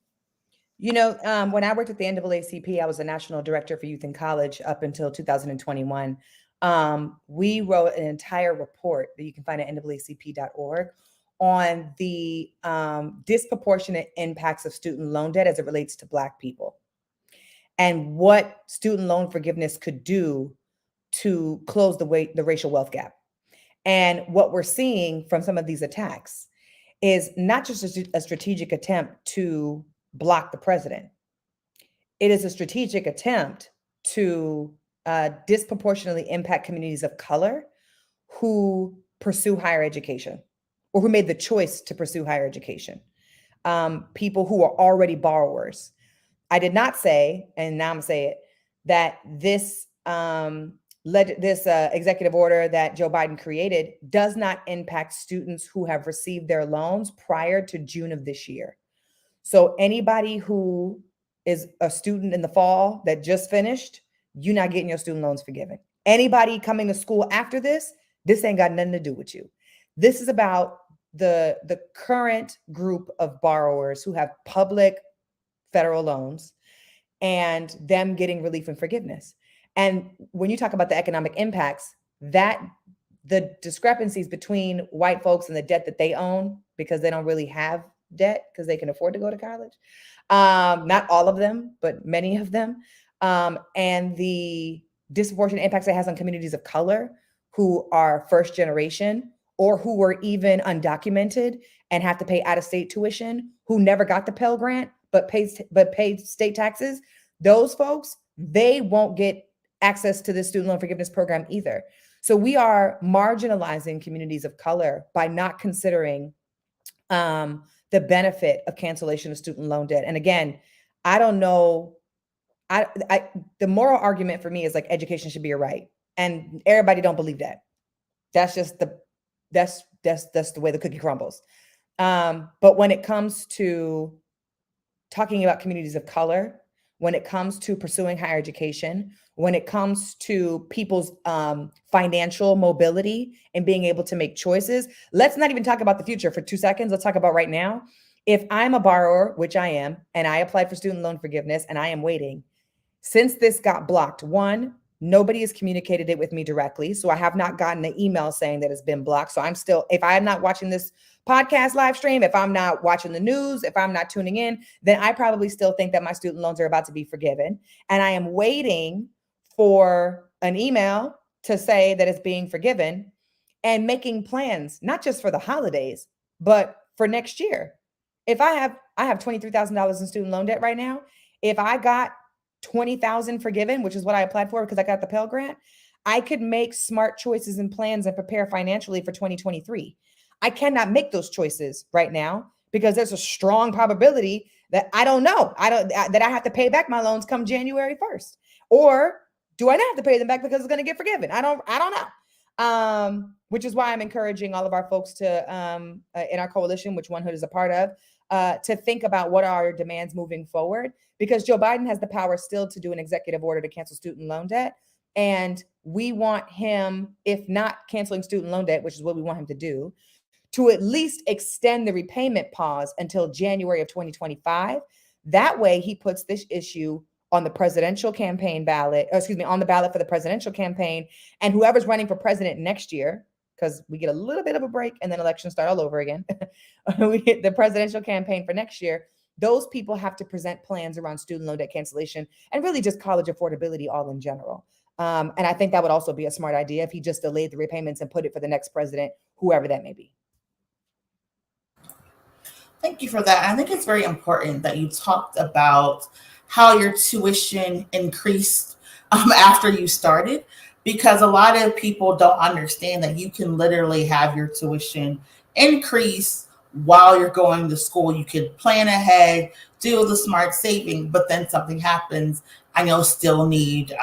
When I worked at the NAACP, I was a national director for youth in college up until 2021. We wrote an entire report that you can find at naacp.org on the disproportionate impacts of student loan debt as it relates to Black people, and what student loan forgiveness could do to close the racial wealth gap. And what we're seeing from some of these attacks is not just a strategic attempt to block the president. It is a strategic attempt to disproportionately impact communities of color who pursue higher education or who made the choice to pursue higher education. People who are already borrowers. I did not say, and now I'm saying it, that this executive order that Joe Biden created does not impact students who have received their loans prior to June of this year. So anybody who is a student in the fall that just finished, you're not getting your student loans forgiven. Anybody coming to school after this ain't got nothing to do with you. This is about the current group of borrowers who have public federal loans and them getting relief and forgiveness. And when you talk about the economic impacts, that the discrepancies between white folks and the debt that they own because they don't really have debt because they can afford to go to college. Not all of them, but many of them. And the disproportionate impacts it has on communities of color who are first generation or who were even undocumented and have to pay out-of-state tuition, who never got the Pell Grant but paid state taxes. Those folks, they won't get access to the student loan forgiveness program either. So we are marginalizing communities of color by not considering the benefit of cancellation of student loan debt. And again, I don't know. The moral argument for me is like education should be a right, and everybody don't believe that. That's just that's the way the cookie crumbles. But when it comes to talking about communities of color, when it comes to pursuing higher education, when it comes to people's financial mobility and being able to make choices, let's not even talk about the future for 2 seconds. Let's talk about right now. If I'm a borrower, which I am, and I applied for student loan forgiveness and I am waiting, since this got blocked, one, nobody has communicated it with me directly. So I have not gotten an email saying that it's been blocked. So I'm still, if I'm not watching this podcast live stream, if I'm not watching the news, if I'm not tuning in, then I probably still think that my student loans are about to be forgiven. And I am waiting for an email to say that it's being forgiven and making plans, not just for the holidays, but for next year. If I have $23,000 in student loan debt right now, if I got $20,000 forgiven, which is what I applied for because I got the Pell Grant, I could make smart choices and plans and prepare financially for 2023. I cannot make those choices right now because there's a strong probability that I don't know. That I have to pay back my loans come January 1st. Or do I not have to pay them back because it's going to get forgiven? I don't know. Which is why I'm encouraging all of our folks to in our coalition, which One Hood is a part of, to think about what are our demands moving forward, because Joe Biden has the power still to do an executive order to cancel student loan debt. And we want him, if not canceling student loan debt, which is what we want him to do, to at least extend the repayment pause until January of 2025. That way he puts this issue on the presidential campaign ballot, on the ballot for the presidential campaign, and whoever's running for president next year, because we get a little bit of a break and then elections start all over again. We get the presidential campaign for next year. Those people have to present plans around student loan debt cancellation and really just college affordability all in general. And I think that would also be a smart idea if he just delayed the repayments and put it for the next president, whoever that may be. Thank you for that. I think it's very important that you talked about how your tuition increased after you started, because a lot of people don't understand that you can literally have your tuition increase while you're going to school. You could plan ahead, do the smart saving, but then something happens and you'll still need,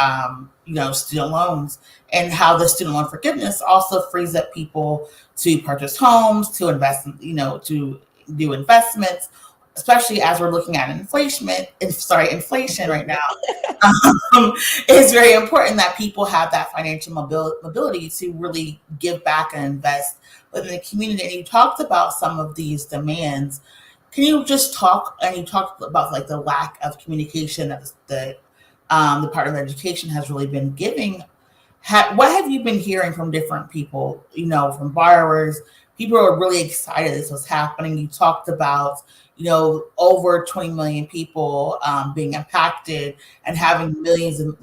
student loans, and how the student loan forgiveness also frees up people to purchase homes, to invest, to do investments, especially as we're looking at inflation right now. It's very important that people have that financial mobility to really give back and invest within the community. And you talked about some of these demands. Can you just talk, and you talked about like the lack of communication that the Department of Education has really been giving. What have you been hearing from different people, from borrowers? People are really excited this was happening. You talked about, over 20 million people being impacted and having millions of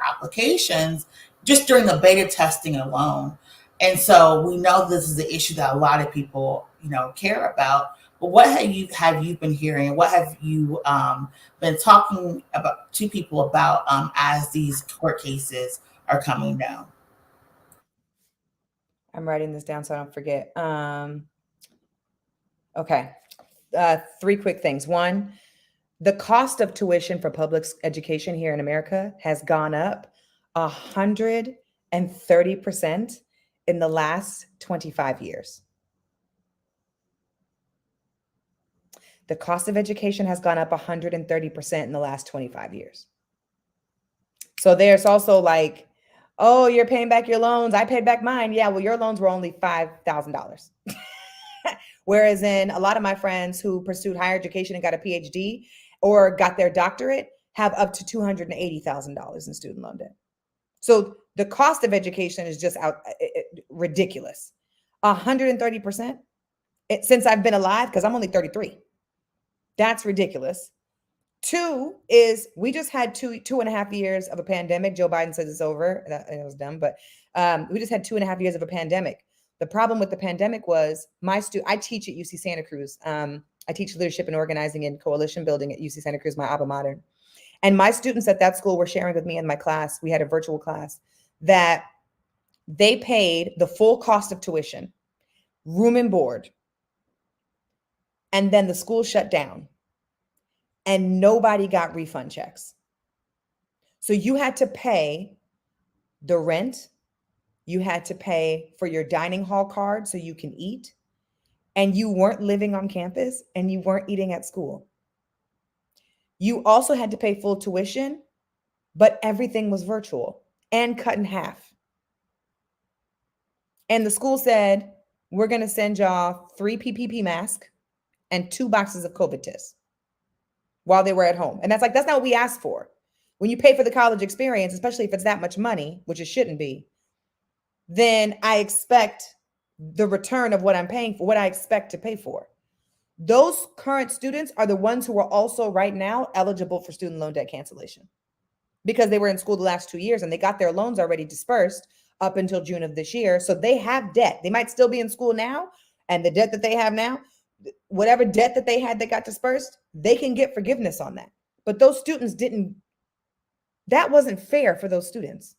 applications just during the beta testing alone. And so we know this is an issue that a lot of people, care about. But what have you been hearing? What have you been talking about to people about as these court cases are coming down? I'm writing this down so I don't forget. Okay. 3 quick things. One, the cost of tuition for public education here in America has gone up 130% in the last 25 years. The cost of education has gone up 130% in the last 25 years. So there's also like, oh, you're paying back your loans. I paid back mine. Yeah, well, your loans were only $5,000. Whereas in a lot of my friends who pursued higher education and got a PhD or got their doctorate have up to $280,000 in student loan debt. So the cost of education is just ridiculous. 130% since I've been alive, because I'm only 33. That's ridiculous. Two is we just had 2.5 years of a pandemic. Joe Biden says it's over. It was dumb, but we just had 2.5 years of a pandemic. The problem with the pandemic was I teach at UC Santa Cruz. I teach leadership and organizing and coalition building at UC Santa Cruz, my alma mater. And my students at that school were sharing with me in my class, we had a virtual class, that they paid the full cost of tuition, room and board, and then the school shut down. And nobody got refund checks. So you had to pay the rent, you had to pay for your dining hall card so you can eat, and you weren't living on campus and you weren't eating at school. You also had to pay full tuition, but everything was virtual and cut in half. And the school said, we're going to send y'all 3 PPP masks and 2 boxes of COVID tests while they were at home. And that's not what we asked for. When you pay for the college experience, especially if it's that much money, which it shouldn't be, then I expect the return of what I'm paying for, what I expect to pay for. Those current students are the ones who are also right now eligible for student loan debt cancellation because they were in school the last 2 years and they got their loans already dispersed up until June of this year. So they have debt. They might still be in school now, and the debt that they have now, whatever debt that they had that got dispersed, they can get forgiveness on that. But those students that wasn't fair for those students.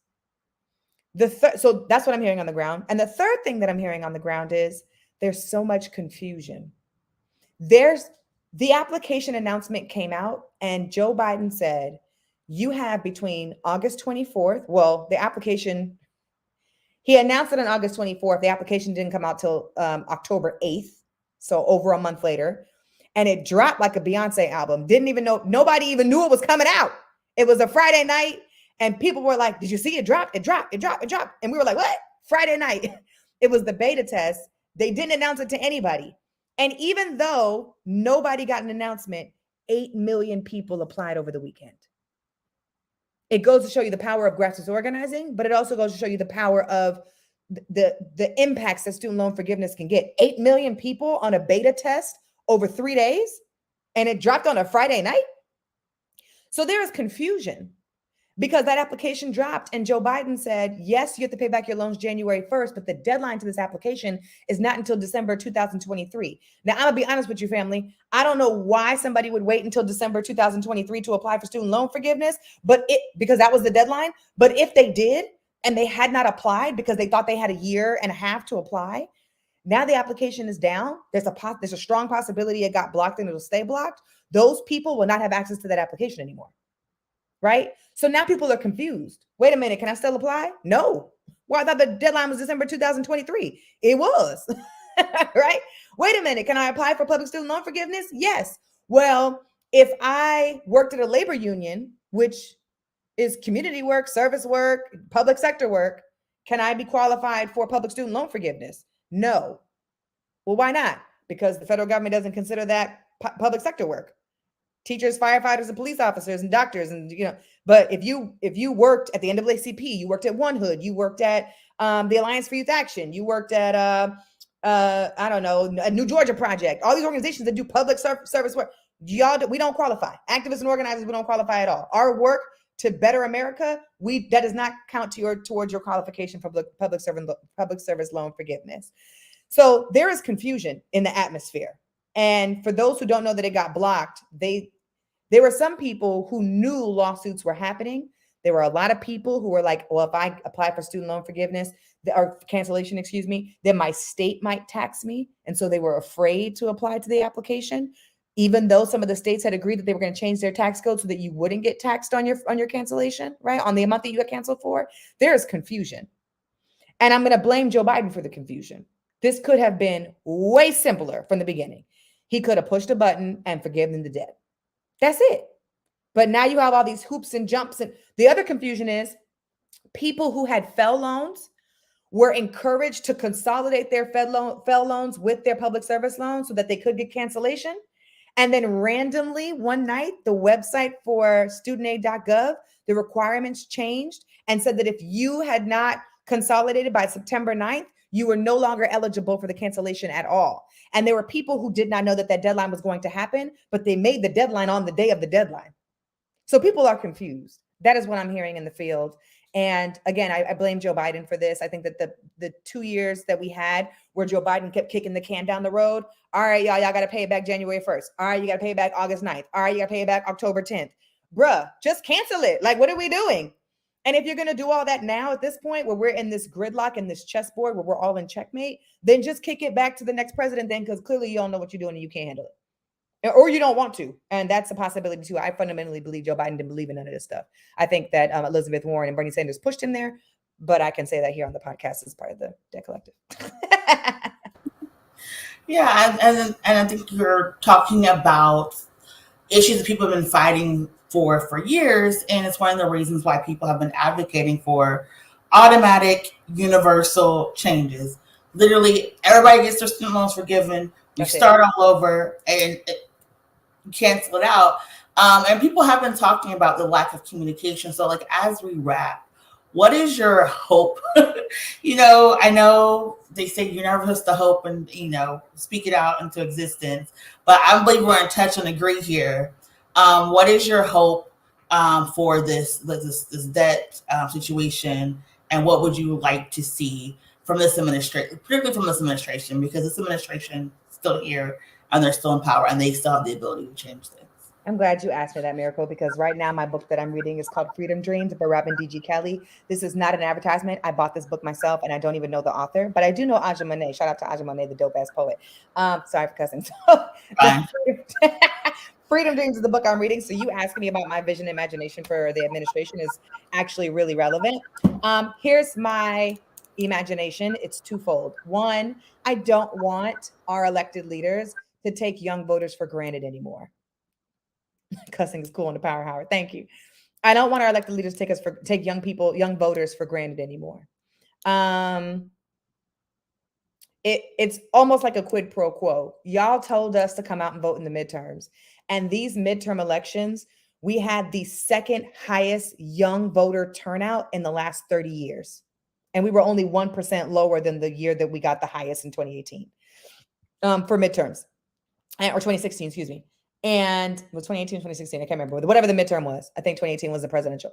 So that's what I'm hearing on the ground. And the third thing that I'm hearing on the ground is there's so much confusion. The application announcement came out and Joe Biden said, you have between August 24th, well, the application, he announced it on August 24th. The application didn't come out till October 8th. So over a month later, and it dropped like a Beyonce album. Nobody even knew it was coming out. It was a Friday night and people were like, did you see it drop? It dropped. And we were like, what? Friday night. It was the beta test. They didn't announce it to anybody. And even though nobody got an announcement, 8 million people applied over the weekend. It goes to show you the power of grassroots organizing, but it also goes to show you the power of the impacts that student loan forgiveness can get. 8 million people on a beta test over 3 days, and it dropped on a Friday night. So there is confusion because that application dropped and Joe Biden said, yes, you have to pay back your loans January 1st, but the deadline to this application is not until December 2023. Now, I'm gonna be honest with you, family. I don't know why somebody would wait until December 2023 to apply for student loan forgiveness, because that was the deadline. But if they did, and they had not applied because they thought they had 1.5 years to apply, now the application is down. There's a strong possibility it got blocked and it'll stay blocked. Those people will not have access to that application anymore, right? So now people are confused. Wait a minute, can I still apply? No. Well, I thought the deadline was December 2023. It was, right? Wait a minute, can I apply for public student loan forgiveness? Yes. Well, if I worked at a labor union, which is community work, service work, public sector work, can I be qualified for public student loan forgiveness? No. Well, why not? Because the federal government doesn't consider that public sector work. Teachers, firefighters, and police officers and doctors, and but if you worked at the NAACP, you worked at One Hood, you worked at the Alliance for Youth Action, you worked at I don't know, a New Georgia Project, all these organizations that do public service work, we don't qualify. Activists and organizers, we don't qualify at all. Our work to better America, that does not count towards your qualification for public service loan forgiveness. So there is confusion in the atmosphere. And for those who don't know that it got blocked, there were some people who knew lawsuits were happening. There were a lot of people who were like, well, if I apply for student loan forgiveness or cancellation, then my state might tax me. And so they were afraid to apply to the application, even though some of the states had agreed that they were going to change their tax code so that you wouldn't get taxed on your cancellation, right? On the amount that you got canceled for. There is confusion. And I'm going to blame Joe Biden for the confusion. This could have been way simpler from the beginning. He could have pushed a button and forgiven the debt. That's it. But now you have all these hoops and jumps. And the other confusion is people who had FFEL loans were encouraged to consolidate their FEL loans with their public service loans so that they could get cancellation. And then randomly one night, the website for studentaid.gov, the requirements changed and said that if you had not consolidated by September 9th, you were no longer eligible for the cancellation at all. And there were people who did not know that that deadline was going to happen, but they made the deadline on the day of the deadline. So people are confused. That is what I'm hearing in the field. And again, I blame Joe Biden for this. I think that the 2 years that we had where Joe Biden kept kicking the can down the road. All right, y'all got to pay it back January 1st. All right, you got to pay it back August 9th. All right, you got to pay it back October 10th. Bruh, just cancel it. Like, what are we doing? And if you're going to do all that now at this point where we're in this gridlock and this chessboard where we're all in checkmate, then just kick it back to the next president then, because clearly you don't know what you're doing and you can't handle it. Or you don't want to. And that's a possibility too. I fundamentally believe Joe Biden didn't believe in none of this stuff. I think that Elizabeth Warren and Bernie Sanders pushed him there, but I can say that here on the podcast as part of the Debt Collective. Yeah, and I think you're talking about issues that people have been fighting for years, and it's one of the reasons why people have been advocating for automatic universal changes. Literally, everybody gets their student loans forgiven. You start all over and cancel it out. And people have been talking about the lack of communication. So, like, as we wrap, what is your hope? I know they say you're never supposed to hope and, speak it out into existence, but I believe we're in touch and agree here. What is your hope for this debt situation, and what would you like to see from this administration, particularly from this administration, because this administration is still here and they're still in power and they still have the ability to change things? I'm glad you asked me that, Miracle, because right now my book that I'm reading is called Freedom Dreams by Robin D.G. Kelly. This is not an advertisement. I bought this book myself and I don't even know the author, but I do know Aja Monet. Shout out to Aja Monet, the dope ass poet. Sorry for cussing. Freedom Dreams is the book I'm reading. So you asking me about my vision and imagination for the administration is actually really relevant. Here's my imagination. It's twofold. One, I don't want our elected leaders to take young voters for granted anymore. Cussing is cool in the Power Hour. Thank you. I don't want our elected leaders to take young voters for granted anymore. It's almost like a quid pro quo. Y'all told us to come out and vote in the midterms. And these midterm elections, we had the second highest young voter turnout in the last 30 years. And we were only 1% lower than the year that we got the highest in 2018 for midterms, or 2016, excuse me. And was 2018, 2016, I can't remember, whatever the midterm was. I think 2018 was the presidential.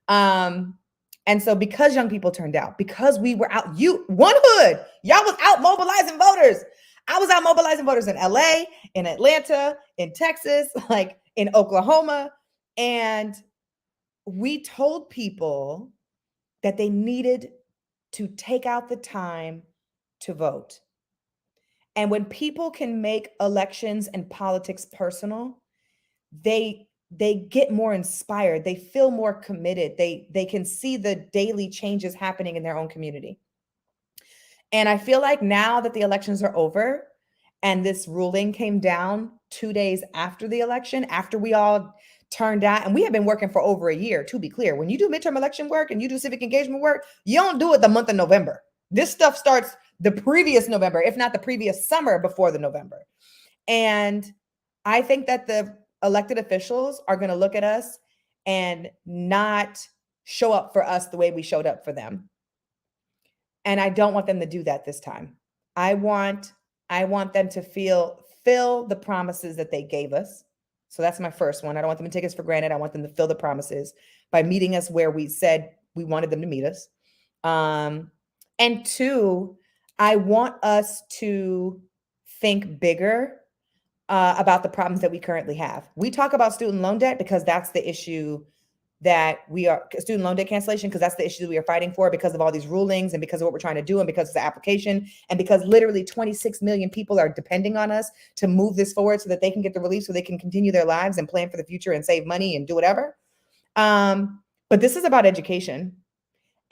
And so because young people turned out, because we were out, one hood, y'all was out mobilizing voters. I was out mobilizing voters in LA, in Atlanta, in Texas, like in Oklahoma. And we told people that they needed to take out the time to vote. And when people can make elections and politics personal, they get more inspired. They feel more committed. They can see the daily changes happening in their own community. And I feel like now that the elections are over and this ruling came down 2 days after the election, after we all turned out, and we have been working for over a year, to be clear. When you do midterm election work and you do civic engagement work, you don't do it the month of November. This stuff starts the previous November, if not the previous summer before the November. And I think that the elected officials are going to look at us and not show up for us the way we showed up for them. And I don't want them to do that this time. I want them to fill the promises that they gave us. So that's my first one. I don't want them to take us for granted. I want them to fill the promises by meeting us where we said we wanted them to meet us. And two, I want us to think bigger about the problems that we currently have. We talk about student loan debt because that's the issue that student loan debt cancellation, because that's the issue that we are fighting for because of all these rulings and because of what we're trying to do and because of the application and because literally 26 million people are depending on us to move this forward so that they can get the relief so they can continue their lives and plan for the future and save money and do whatever. But this is about education.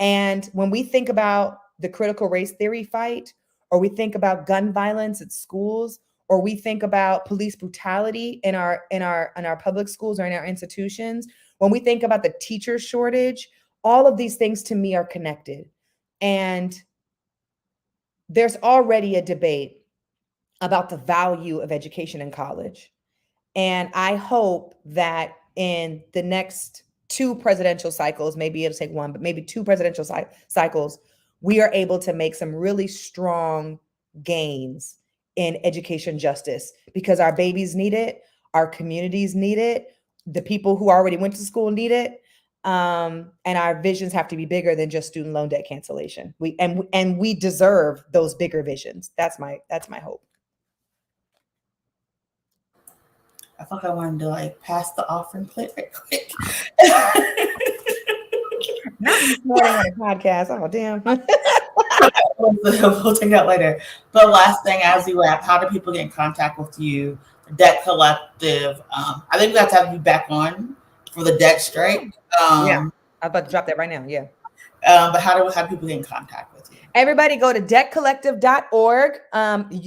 And when we think about the critical race theory fight, or we think about gun violence at schools, or we think about police brutality in our public schools or in our institutions, when we think about the teacher shortage, all of these things to me are connected. And there's already a debate about the value of education in college. And I hope that in the next 2 presidential cycles, maybe it'll take 1, but maybe 2 presidential cycles, we are able to make some really strong gains in education justice, because our babies need it, our communities need it, the people who already went to school need it. And our visions have to be bigger than just student loan debt cancellation. We deserve those bigger visions. That's my hope. I thought I wanted to like pass the offering plate right quick. Not this morning on a podcast. Oh, damn. We'll take that later. But last thing, as we wrap, how do people get in contact with you? The Debt Collective. I think we have to have you back on for the debt strike. Yeah, I'm about to drop that right now. Yeah. But how do people get in contact with you? Everybody go to debtcollective.org.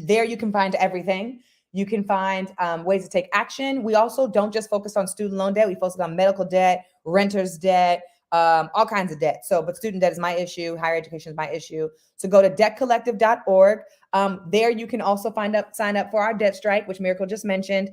There you can find everything. You can find ways to take action. We also don't just focus on student loan debt. We focus on medical debt, renter's debt, all kinds of debt. So, but student debt is my issue. Higher education is my issue. So go to debtcollective.org. There you can also sign up for our debt strike, which Miracle just mentioned,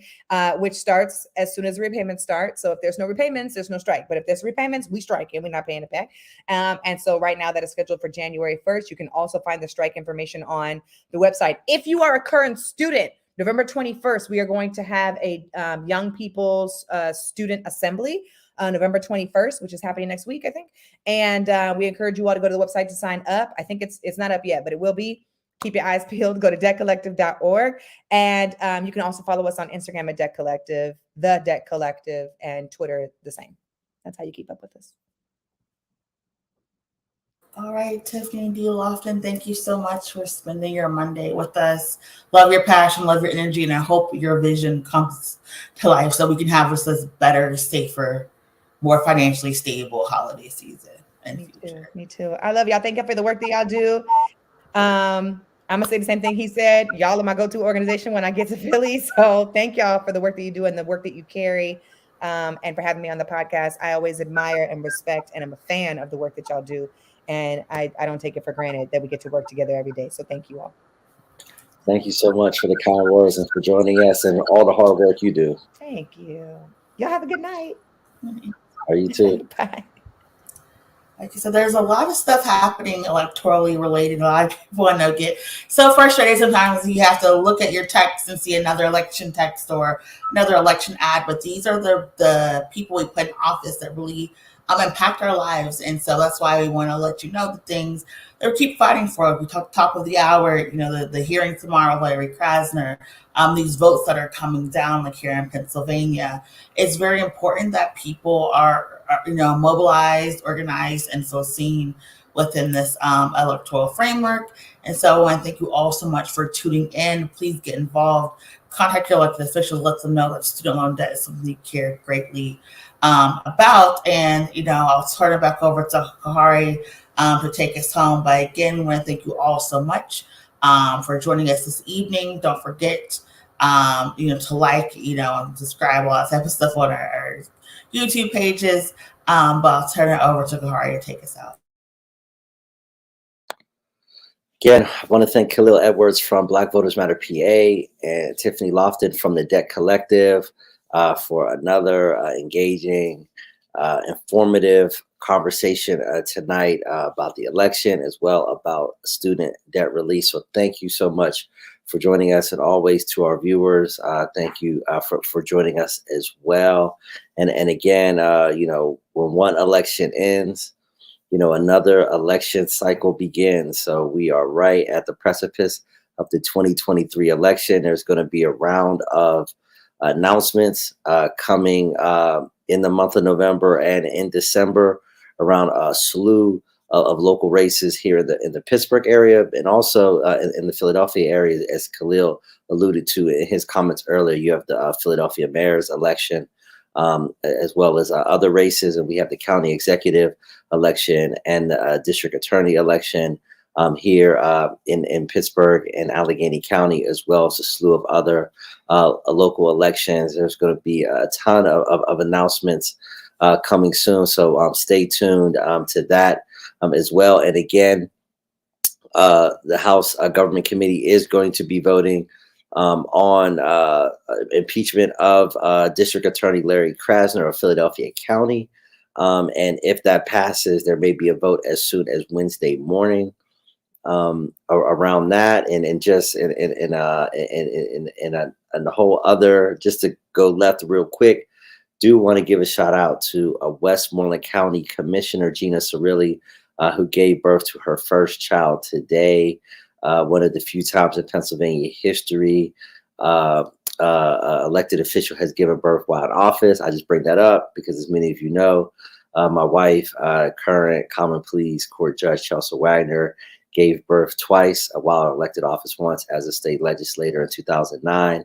which starts as soon as the repayments start. So if there's no repayments, there's no strike. But if there's repayments, we strike and we're not paying it back. And so right now that is scheduled for January 1st. You can also find the strike information on the website. If you are a current student, November 21st, we are going to have a young people's student assembly. November 21st, which is happening next week, I think. And we encourage you all to go to the website to sign up. I think it's not up yet, but it will be. Keep your eyes peeled. Go to debtcollective.org. And you can also follow us on Instagram at Debt Collective, The Debt Collective, and Twitter the same. That's how you keep up with us. All right, Tiffany D. Lofton, thank you so much for spending your Monday with us. Love your passion, love your energy, and I hope your vision comes to life so we can have this better, safer, more financially stable holiday season. Me too. I love y'all. Thank you for the work that y'all do. I'm gonna say the same thing he said. Y'all are my go-to organization when I get to Philly. So thank y'all for the work that you do and the work that you carry, and for having me on the podcast. I always admire and respect, and I'm a fan of the work that y'all do. And I don't take it for granted that we get to work together every day. So thank you all. Thank you so much for the kind words and for joining us and all the hard work you do. Thank you. Y'all have a good night. Are you too? Bye. Like you said, there's a lot of stuff happening electorally related. A lot of people I know get so frustrated sometimes you have to look at your text and see another election text or another election ad. But these are the people we put in office that really impact our lives. And so that's why we want to let you know the things that we keep fighting for. We talked top of the hour, the hearing tomorrow, Larry Krasner, these votes that are coming down, like here in Pennsylvania. It's very important that people are mobilized, organized, and so seen within this electoral framework. And so I want to thank you all so much for tuning in. Please get involved. Contact your elected officials. Let them know that student loan debt is something you care greatly about. And, I'll turn it back over to Kahari to take us home. But again, I want to thank you all so much for joining us this evening. Don't forget, to like, and subscribe, all that type of stuff on our YouTube pages. But I'll turn it over to Kahari to take us out. Again, I want to thank Khalil Edwards from Black Voters Matter PA and Tiffany Lofton from the Debt Collective for another engaging, informative conversation tonight about the election as well about student debt relief. So thank you so much for joining us, and always to our viewers, thank you for joining us as well. And again, when one election ends, another election cycle begins. So we are right at the precipice of the 2023 election. There's going to be a round of announcements coming in the month of November and in December around a slew of local races here in the Pittsburgh area, and also in the Philadelphia area, as Khalil alluded to in his comments earlier. You have the Philadelphia mayor's election, as well as other races, and we have the county executive election and the district attorney election here in Pittsburgh and Allegheny County, as well as a slew of other local elections. There's going to be a ton of announcements coming soon, so stay tuned to that as well. And again, the House Government Committee is going to be voting on impeachment of District Attorney Larry Krasner of Philadelphia County. And if that passes, there may be a vote as soon as Wednesday morning around that, and just in the whole other. Just to go left real quick, do want to give a shout out to Westmoreland County Commissioner Gina Cirilli, who gave birth to her first child today. One of the few times in Pennsylvania history elected official has given birth while in office. I just bring that up because, as many of you know, my wife, current Common Pleas Court Judge Chelsea Wagner, gave birth twice while in elected office, once as a state legislator in 2009,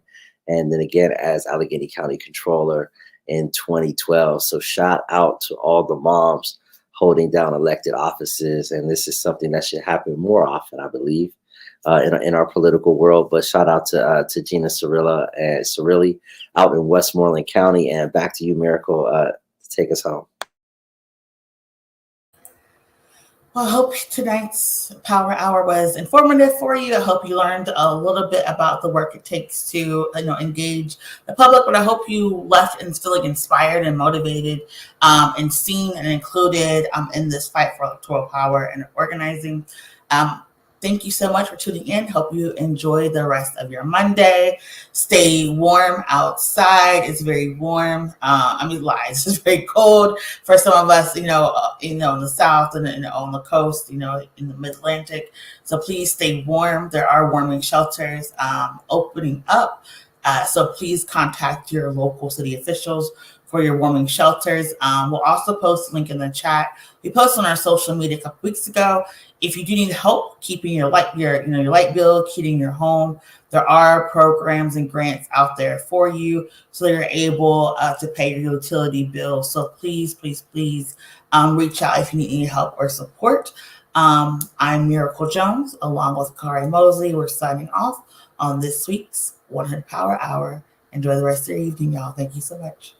and then again as Allegheny County Controller in 2012. So shout out to all the moms holding down elected offices. And this is something that should happen more often, I believe, in our political world. But shout out to Gina Cirilli out in Westmoreland County. And back to you, Miracle, to take us home. Well, I hope tonight's Power Hour was informative for you. I hope you learned a little bit about the work it takes to, engage the public. But I hope you left and feeling inspired and motivated, and seen and included in this fight for electoral power and organizing. Thank you so much for tuning in. Hope you enjoy the rest of your Monday. Stay warm outside. It's very warm. It's very cold for some of us, in the South and on the coast, in the Mid-Atlantic. So please stay warm. There are warming shelters opening up. So please contact your local city officials for your warming shelters. We'll also post a link in the chat. We posted on our social media a couple weeks ago. If you do need help keeping your light bill, heating your home, there are programs and grants out there for you, so you're able to pay your utility bill. So please, please, please reach out if you need any help or support. I'm Miracle Jones, along with Kari Mosley. We're signing off on this week's 100 Power Hour. Enjoy the rest of your evening, y'all. Thank you so much.